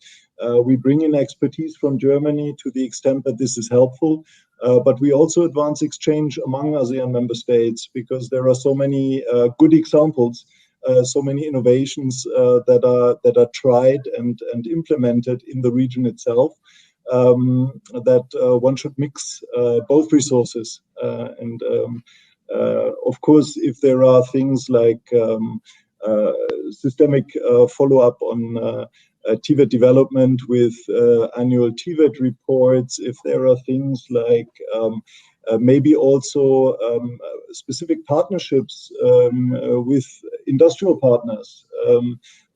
We bring in expertise from Germany to the extent that this is helpful, but we also advance exchange among ASEAN member states because there are so many good examples. So many innovations that are tried and implemented in the region itself, that one should mix both resources. And of course, if there are things like systemic follow-up on TVET development with annual TVET reports, if there are things like maybe also specific partnerships with industrial partners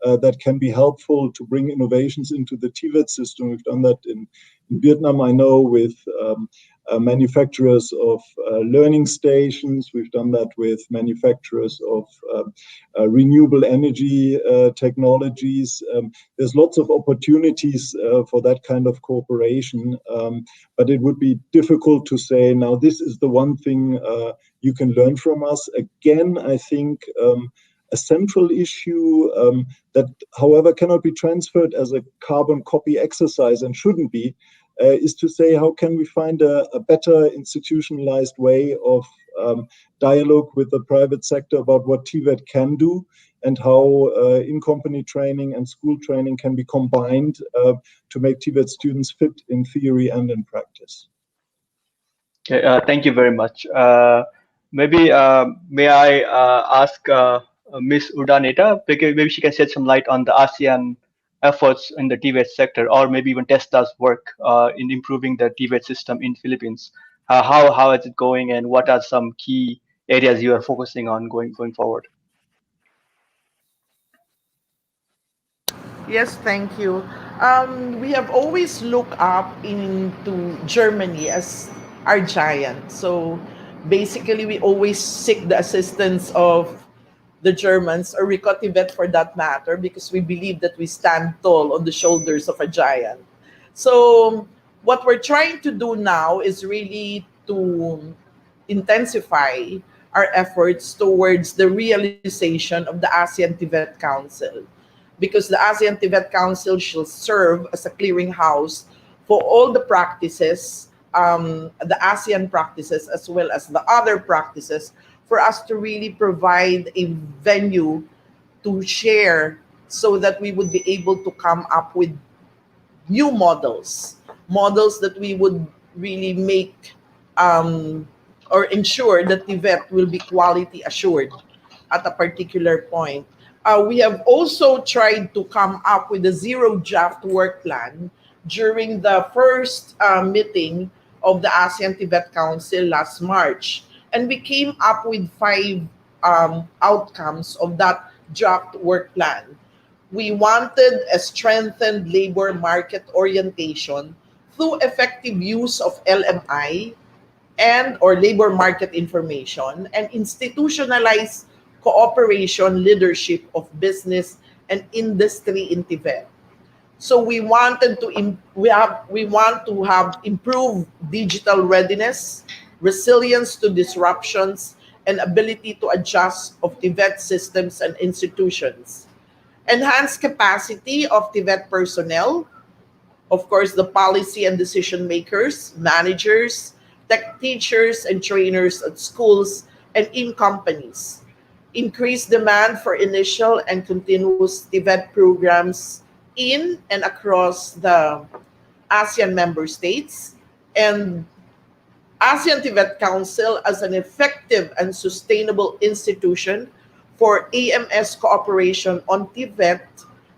that can be helpful to bring innovations into the TVET system. We've done that in Vietnam, I know, with manufacturers of learning stations. We've done that with manufacturers of renewable energy technologies. There's lots of opportunities for that kind of cooperation, but it would be difficult to say, now this is the one thing you can learn from us. Again, I think a central issue that, however, cannot be transferred as a carbon copy exercise and shouldn't be, is to say, how can we find a better institutionalized way of dialogue with the private sector about what TVET can do and how in-company training and school training can be combined to make TVET students fit in theory and in practice. Okay, thank you very much. Maybe may I ask Ms. Urdaneta, because maybe she can shed some light on the ASEAN efforts in the TVET sector, or maybe even TESDA's work in improving the TVET system in Philippines. How is it going, and what are some key areas you are focusing on going forward? Yes, thank you. We have always looked up into Germany as our giant. So basically, we always seek the assistance of the Germans, or RECO TVET for that matter, because we believe that we stand tall on the shoulders of a giant. So what we're trying to do now is really to intensify our efforts towards the realization of the ASEAN TVET Council, because the ASEAN TVET Council shall serve as a clearinghouse for all the practices, the ASEAN practices, as well as the other practices, for us to really provide a venue to share so that we would be able to come up with new models that we would really make or ensure that TVET will be quality assured at a particular point. We have also tried to come up with a zero draft work plan during the first meeting of the ASEAN TVET Council last March. And we came up with 5 outcomes of that draft work plan. We wanted a strengthened labor market orientation through effective use of LMI and or labor market information, and institutionalized cooperation leadership of business and industry in TVET. So we wanted to we want to have improved digital readiness, resilience to disruptions, and ability to adjust of TVET systems and institutions. Enhanced capacity of TVET personnel, of course, the policy and decision makers, managers, tech teachers and trainers at schools and in companies. Increased demand for initial and continuous TVET programs in and across the ASEAN member states, and ASEAN TVET Council as an effective and sustainable institution for AMS cooperation on TVET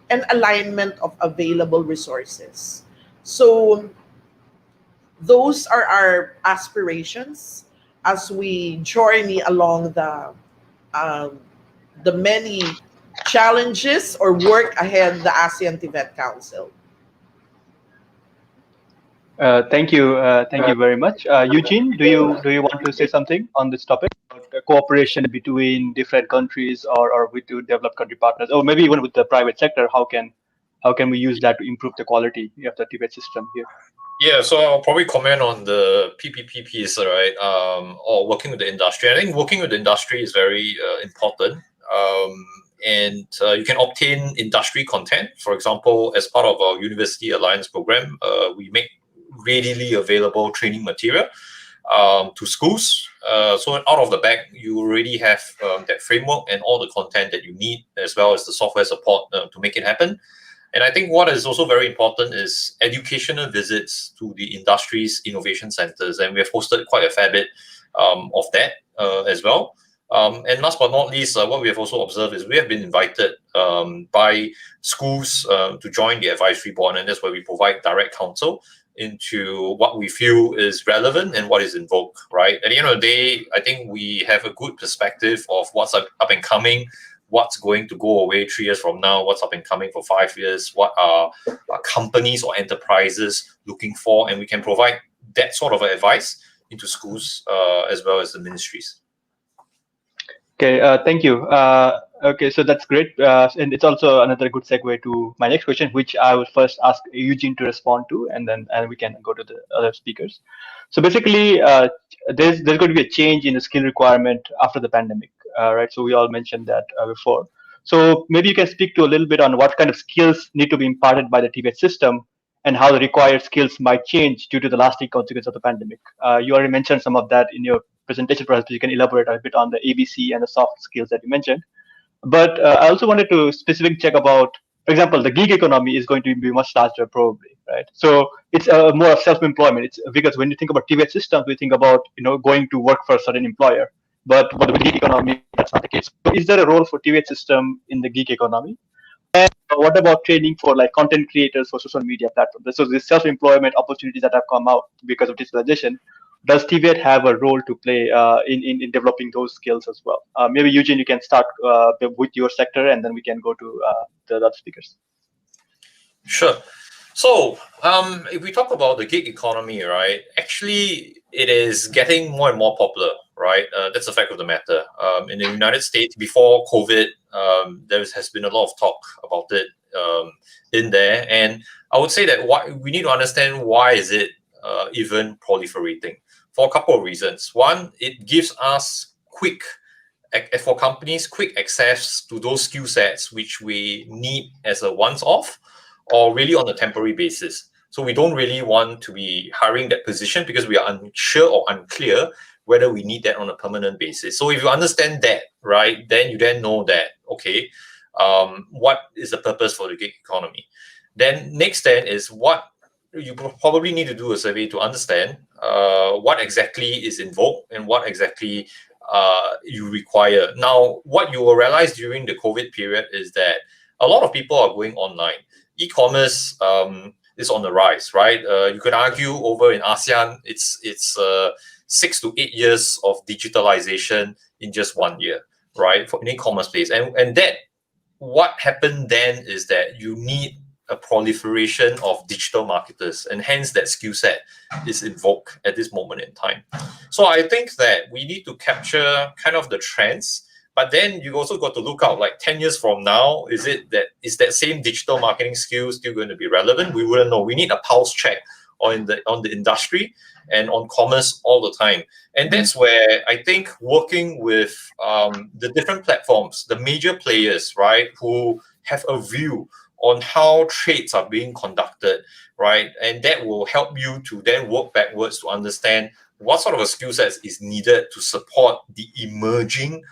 and alignment of available resources. So those are our aspirations as we journey along the many challenges or work ahead the ASEAN TVET Council. Thank you very much. Eugene, do you want to say something on this topic? Cooperation between different countries or with two developed country partners, or maybe even with the private sector, how can we use that to improve the quality of the TVET system here? Yeah, so I'll probably comment on the PPP piece, right? Or working with the industry. I think working with the industry is very important. And you can obtain industry content. For example, as part of our University Alliance program, we make readily available training material to schools. So out of the bag, you already have that framework and all the content that you need, as well as the software support to make it happen. And I think what is also very important is educational visits to the industry's innovation centers. And we have hosted quite a fair bit of that as well. And last but not least, what we have also observed is we have been invited by schools to join the advisory board, and that's where we provide direct counsel into what we feel is relevant and what is in vogue, right? At the end of the day, I think we have a good perspective of what's up and coming, what's going to go away 3 years from now, what's up and coming for 5 years, what are companies or enterprises looking for, and we can provide that sort of advice into schools as well as the ministries. Okay, thank you. Okay, so that's great. And it's also another good segue to my next question, which I will first ask Eugene to respond to, and then we can go to the other speakers. So basically, there's going to be a change in the skill requirement after the pandemic, right? So we all mentioned that before. So maybe you can speak to a little bit on what kind of skills need to be imparted by the TVET system and how the required skills might change due to the lasting consequence of the pandemic. You already mentioned some of that in your presentation, perhaps you can elaborate a bit on the ABC and the soft skills that you mentioned. But I also wanted to specifically check about, for example, the gig economy is going to be much larger probably, right? So it's more of self-employment. It's because when you think about TVET systems, we think about going to work for a certain employer. But with the gig economy, that's not the case. So is there a role for TVET system in the gig economy? And what about training for like content creators for social media platforms? So these self-employment opportunities that have come out because of digitalization, does TVET have a role to play in developing those skills as well? Maybe Eugene, you can start with your sector, and then we can go to the other speakers. Sure. So if we talk about the gig economy, right, actually it is getting more and more popular, right? That's the fact of the matter. In the United States, before COVID, there has been a lot of talk about it in there. And I would say that we need to understand why is it even proliferating, for a couple of reasons. One, it gives us for companies, quick access to those skill sets which we need as a once-off or really on a temporary basis. So we don't really want to be hiring that position because we are unsure or unclear whether we need that on a permanent basis. So if you understand that, right, then you then know that, okay, what is the purpose for the gig economy? Then next then is what you probably need to do a survey to understand what exactly is in vogue and what exactly you require. Now, what you will realize during the COVID period is that a lot of people are going online. E-commerce is on the rise, right? You could argue over in ASEAN, it's 6 to 8 years of digitalization in just 1 year, right? For an e-commerce space. And that, what happened then is that you need a proliferation of digital marketers, and hence that skill set is in vogue at this moment in time. So I think that we need to capture kind of the trends, but then you also got to look out like 10 years from now, is that same digital marketing skill still going to be relevant? We wouldn't know. We need a pulse check on the industry and on commerce all the time. And that's where I think working with the different platforms, the major players, right, who have a view on how trades are being conducted, right? And that will help you to then work backwards to understand what sort of a skill sets is needed to support the emerging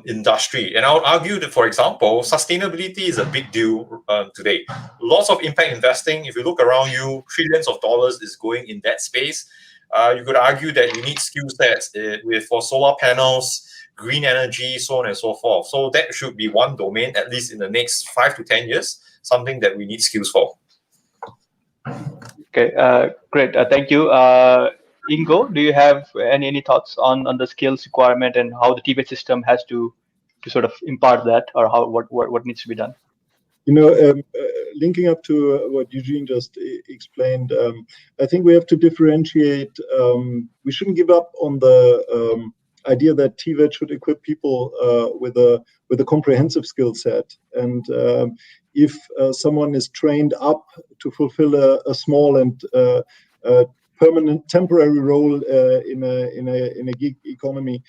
industry. And I would argue that, for example, sustainability is a big deal today. Lots of impact investing. If you look around you, trillions of dollars is going in that space. You could argue that you need skill sets for solar panels, green energy, so on and so forth. So that should be one domain, at least in the next 5 to 10 years, something that we need skills for. Okay, great. Thank you. Ingo, do you have any thoughts on the skills requirement and how the TVET system has to sort of impart that, or how what needs to be done? You know, linking up to what Eugene just explained, I think we have to differentiate. We shouldn't give up on the idea that TVET should equip people with a comprehensive skill set. And if someone is trained up to fulfill a small and permanent temporary role in a gig economy,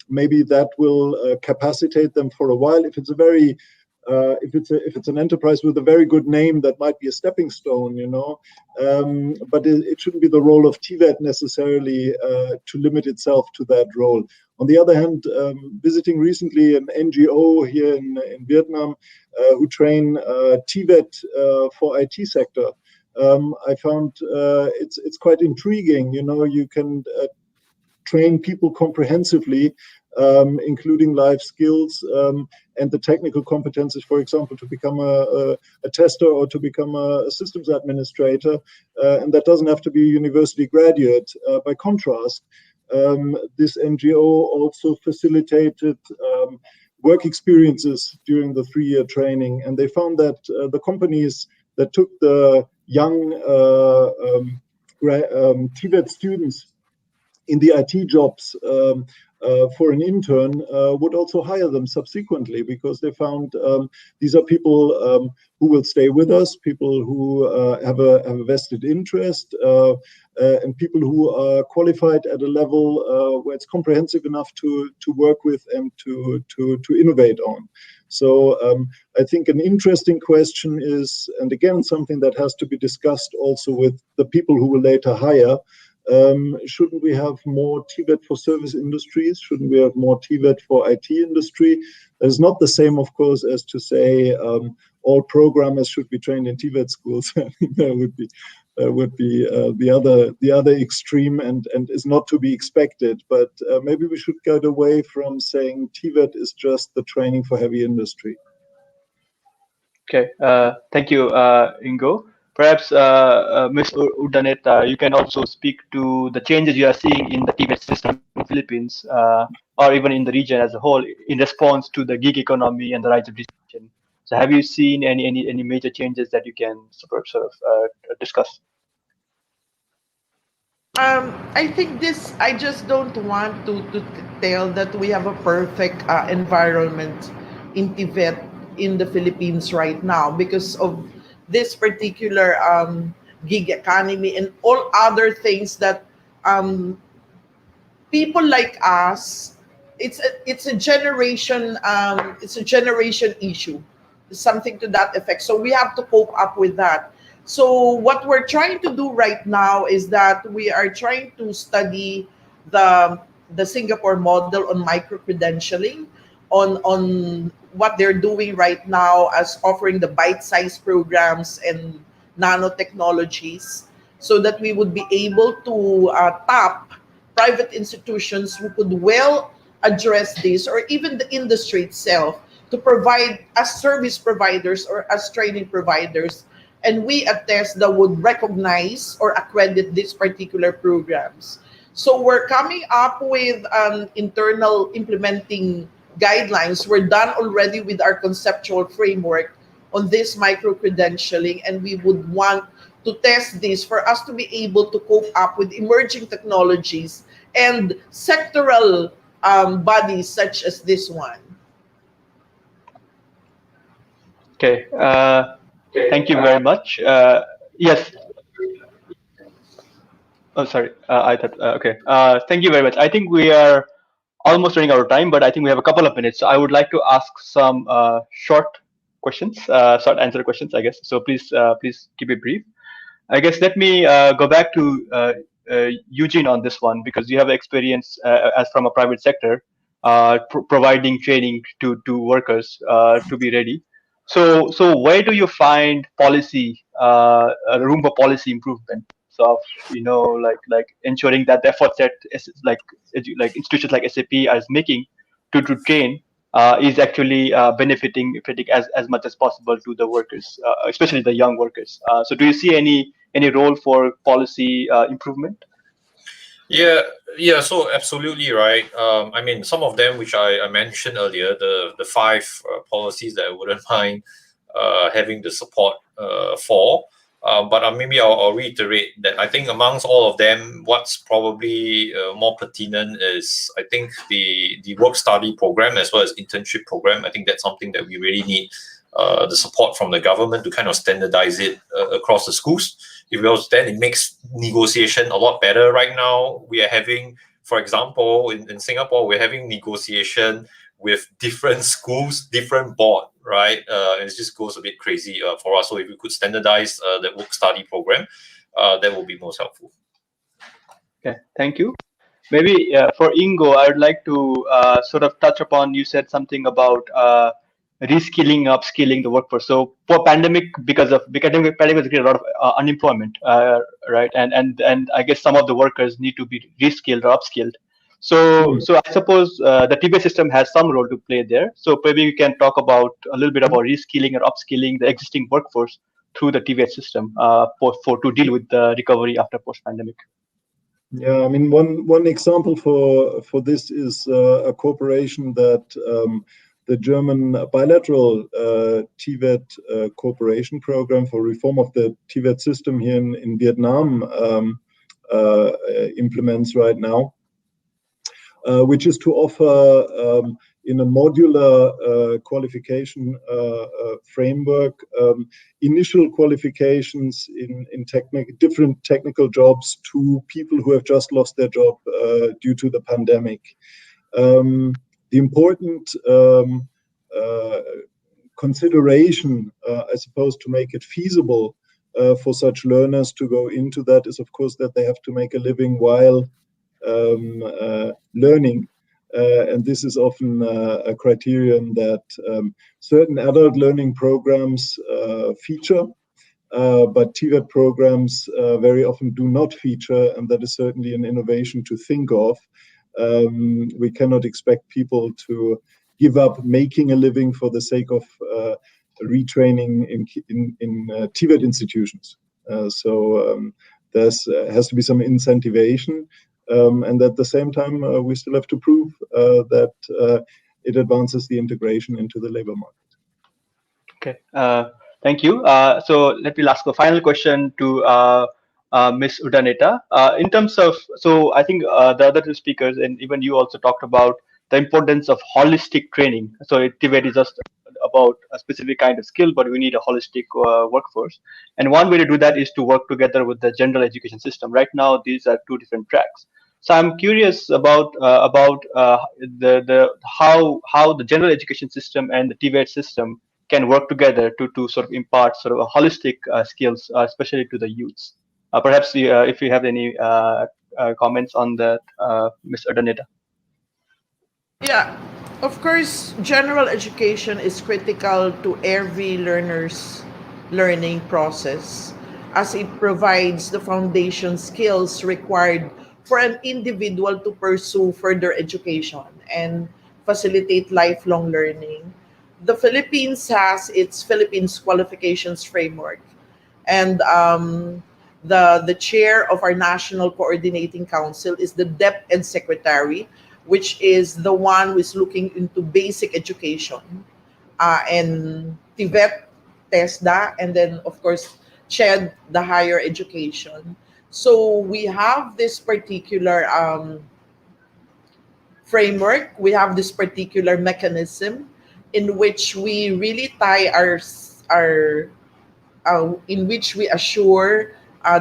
maybe that will capacitate them for a while. If it's a very if it's an enterprise with a very good name, that might be a stepping stone, you know. But it shouldn't be the role of TVET necessarily to limit itself to that role. On the other hand, visiting recently an NGO here in Vietnam who train TVET for IT sector, I found it's quite intriguing. You know, you can train people comprehensively, including life skills and the technical competences, for example, to become a tester or to become a systems administrator. And that doesn't have to be a university graduate. By contrast, this NGO also facilitated work experiences during the 3-year training. And they found that the companies that took the young TVET students in the IT jobs for an intern would also hire them subsequently, because they found these are people who will stay with us, people who have a vested interest, and people who are qualified at a level where it's comprehensive enough to work with and to innovate on. So I think an interesting question is, and again, something that has to be discussed also with the people who will later hire, shouldn't we have more TVET for service industries? Shouldn't we have more TVET for IT industry? That is not the same, of course, as to say all programmers should be trained in TVET schools. I think that would be the other extreme, and is not to be expected. But maybe we should get away from saying TVET is just the training for heavy industry. Okay, thank you, Ingo. Perhaps, Ms. Urdanet, you can also speak to the changes you are seeing in the TVET system in the Philippines, or even in the region as a whole, in response to the gig economy and the rise of distribution. So, have you seen any major changes that you can sort of discuss? I think I just don't want to tell that we have a perfect environment in TVET in the Philippines right now, because of this particular gig economy and all other things that people like us, it's a generation issue, something to that effect. So we have to cope up with that. So what we're trying to do right now is that we are trying to study the Singapore model on micro-credentialing, on what they're doing right now as offering the bite-sized programs and nanotechnologies, so that we would be able to tap private institutions who could well address this, or even the industry itself, to provide as service providers or as training providers. And we at TESDA would recognize or accredit these particular programs. So we're coming up with internal implementing guidelines. We're done already with our conceptual framework on this micro-credentialing, and we would want to test this for us to be able to cope up with emerging technologies and sectoral bodies such as this one. Okay, thank you very much. Yes. Oh, sorry. I thought, okay. Thank you very much. I think we are almost running out of time, but I think we have a couple of minutes. So I would like to ask some short questions, short answer questions, I guess. So please keep it brief. I guess let me go back to Eugene on this one, because you have experience as from a private sector. providing training to workers to be ready. So where do you find policy room for policy improvement? So like ensuring that the efforts that like institutions like SAP is making to train is actually benefiting as much as possible to the workers, especially the young workers. So do you see any role for policy improvement? Yeah, so absolutely right. I mean, some of them which I mentioned earlier, the five policies that I wouldn't mind having the support for. But maybe I'll reiterate that I think amongst all of them, what's probably more pertinent is I think the work study program as well as internship program. I think that's something that we really need the support from the government to kind of standardize it across the schools. If it was, then it makes negotiation a lot better. Right now, we are having, for example, in Singapore, we're having negotiation with different schools, different board, right? And it just goes a bit crazy for us. So if we could standardize the work study program, that would be most helpful. Okay, thank you. Maybe for Ingo, I would like to sort of touch upon, you said something about reskilling, upskilling the workforce. So for pandemic, because pandemic has created a lot of unemployment, right? And I guess some of the workers need to be reskilled or upskilled. So I suppose the TVET system has some role to play there. So maybe we can talk about a little bit about reskilling or upskilling the existing workforce through the TVET system to deal with the recovery after post-pandemic. Yeah, I mean, one example for this is a cooperation that the German bilateral TVET cooperation program for reform of the TVET system here in Vietnam implements right now, which is to offer in a modular qualification framework initial qualifications in different technical jobs to people who have just lost their job due to the pandemic. The important consideration, I suppose, to make it feasible for such learners to go into that is, of course, that they have to make a living while learning. And this is often a criterion that certain adult learning programs feature, but TVET programs very often do not feature, and that is certainly an innovation to think of. We cannot expect people to give up making a living for the sake of retraining in TVET institutions. So there has to be some incentivation, and at the same time, we still have to prove that it advances the integration into the labor market. Okay, thank you. So let me ask the final question to Ms. Urdaneta. In terms of, so I think the other two speakers and even you also talked about the importance of holistic training. So TVET is just about a specific kind of skill, but we need a holistic workforce. And one way to do that is to work together with the general education system. Right now, these are two different tracks. So I'm curious about how the general education system and the TVET system can work together to sort of impart sort of a holistic skills, especially to the youths. Perhaps if you have any comments on that, Ms. Urdaneta. Yeah, of course, general education is critical to every learner's learning process, as it provides the foundation skills required for an individual to pursue further education and facilitate lifelong learning. The Philippines has its Philippines Qualifications Framework, and the chair of our National Coordinating Council is the DepEd Secretary, which is the one who is looking into basic education, and TVET, TESDA, and then, of course, CHED, the higher education. So we have this particular framework, we have this particular mechanism in which we really tie in which we assure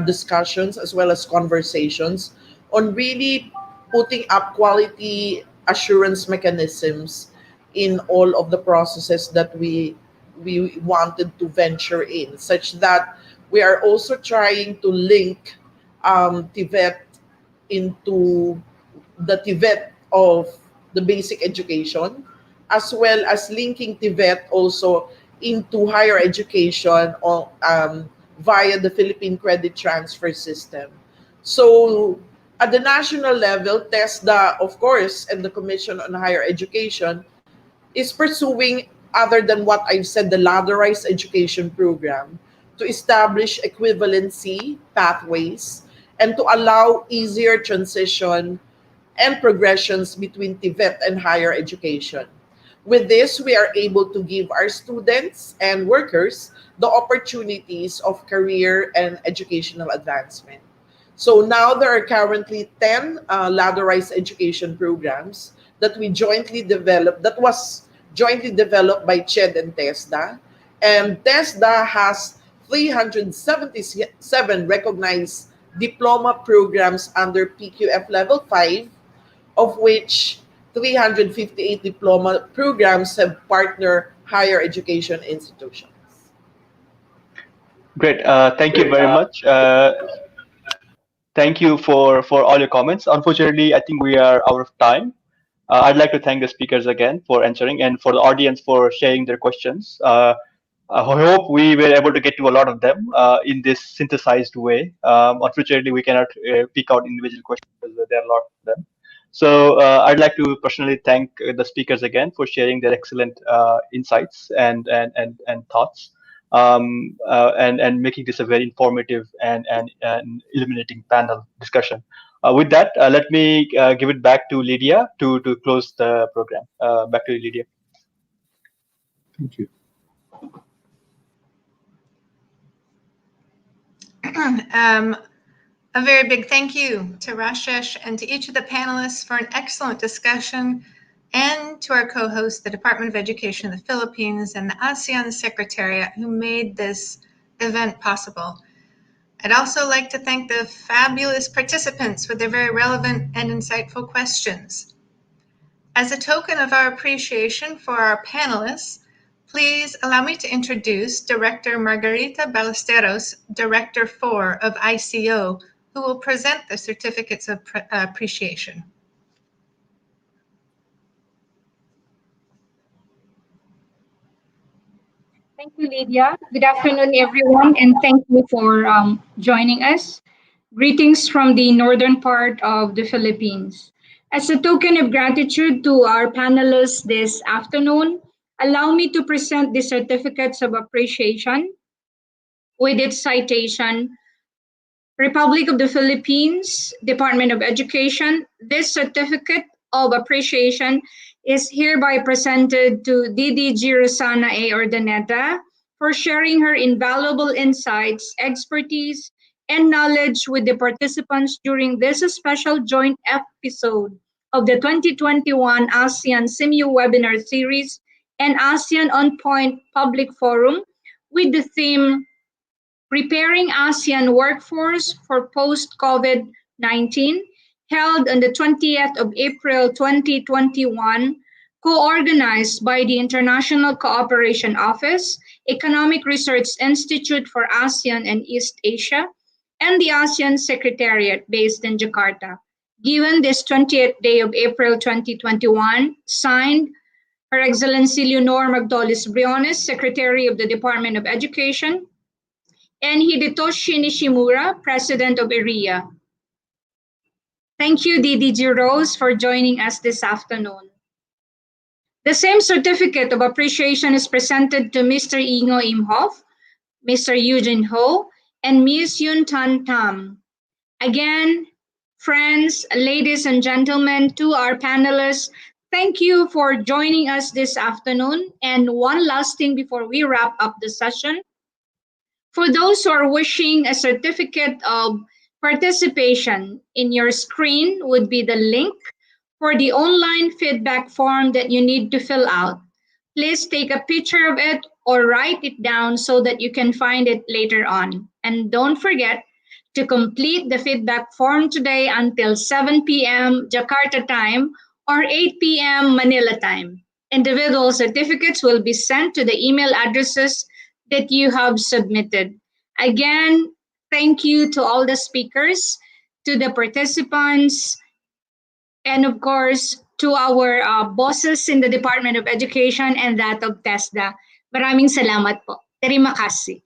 discussions as well as conversations on really putting up quality assurance mechanisms in all of the processes that we wanted to venture in, such that we are also trying to link TVET into the TVET of the basic education, as well as linking TVET also into higher education via the Philippine Credit Transfer System. So at the national level, TESDA, of course, and the Commission on Higher Education is pursuing, other than what I've said, the ladderized education program to establish equivalency pathways and to allow easier transition and progressions between TVET and higher education. With this, we are able to give our students and workers the opportunities of career and educational advancement. So now there are currently 10 ladderized education programs that we jointly developed, that was jointly developed by CHED and TESDA. And TESDA has 377 recognized diploma programs under PQF Level 5, of which 358 diploma programs have partner higher education institutions. Great. Thank you very much. Thank you for all your comments. Unfortunately, I think we are out of time. I'd like to thank the speakers again for answering, and for the audience for sharing their questions. I hope we were able to get to a lot of them in this synthesized way. Unfortunately, we cannot pick out individual questions because there are a lot of them. So I'd like to personally thank the speakers again for sharing their excellent insights and thoughts, and making this a very informative and illuminating panel discussion. With that, let me give it back to Lydia to close the program. Back to you, Lydia. Thank you. A very big thank you to Rashesh and to each of the panelists for an excellent discussion, and to our co-hosts, the Department of Education of the Philippines and the ASEAN Secretariat, who made this event possible. I'd also like to thank the fabulous participants with their very relevant and insightful questions. As a token of our appreciation for our panelists, please allow me to introduce Director Margarita Ballesteros, Director 4 of ICO, who will present the certificates of appreciation. Thank you, Lydia. Good afternoon, everyone, and thank you for joining us. Greetings from the northern part of the Philippines. As a token of gratitude to our panelists this afternoon, allow me to present the certificates of appreciation with its citation, Republic of the Philippines, Department of Education. This certificate of appreciation is hereby presented to DDG Rosana A. Ordaneta for sharing her invaluable insights, expertise, and knowledge with the participants during this special joint episode of the 2021 ASEAN-SEAMEO Webinar Series and ASEAN On Point Public Forum with the theme Preparing ASEAN Workforce for Post-COVID-19, held on the 20th of April 2021, co-organized by the International Cooperation Office, Economic Research Institute for ASEAN and East Asia, and the ASEAN Secretariat based in Jakarta. Given this 20th day of April 2021, signed Her Excellency Leonor Magdolis Briones, Secretary of the Department of Education, and Hidetoshi Nishimura, President of ERIA. Thank you, DDG Rose, for joining us this afternoon. The same certificate of appreciation is presented to Mr. Ingo Imhoff, Mr. Eugene Ho, and Ms. Yun Tan Tam. Again, friends, ladies and gentlemen, to our panelists, thank you for joining us this afternoon. And one last thing before we wrap up the session. For those who are wishing a certificate of participation, in your screen would be the link for the online feedback form that you need to fill out. Please take a picture of it or write it down so that you can find it later on. And don't forget to complete the feedback form today until 7 p.m. Jakarta time or 8 p.m. Manila time. Individual certificates will be sent to the email addresses that you have submitted. Again, thank you to all the speakers, to the participants, And of course, to our bosses in the Department of Education and that of TESDA, maraming salamat po. Terima kasih.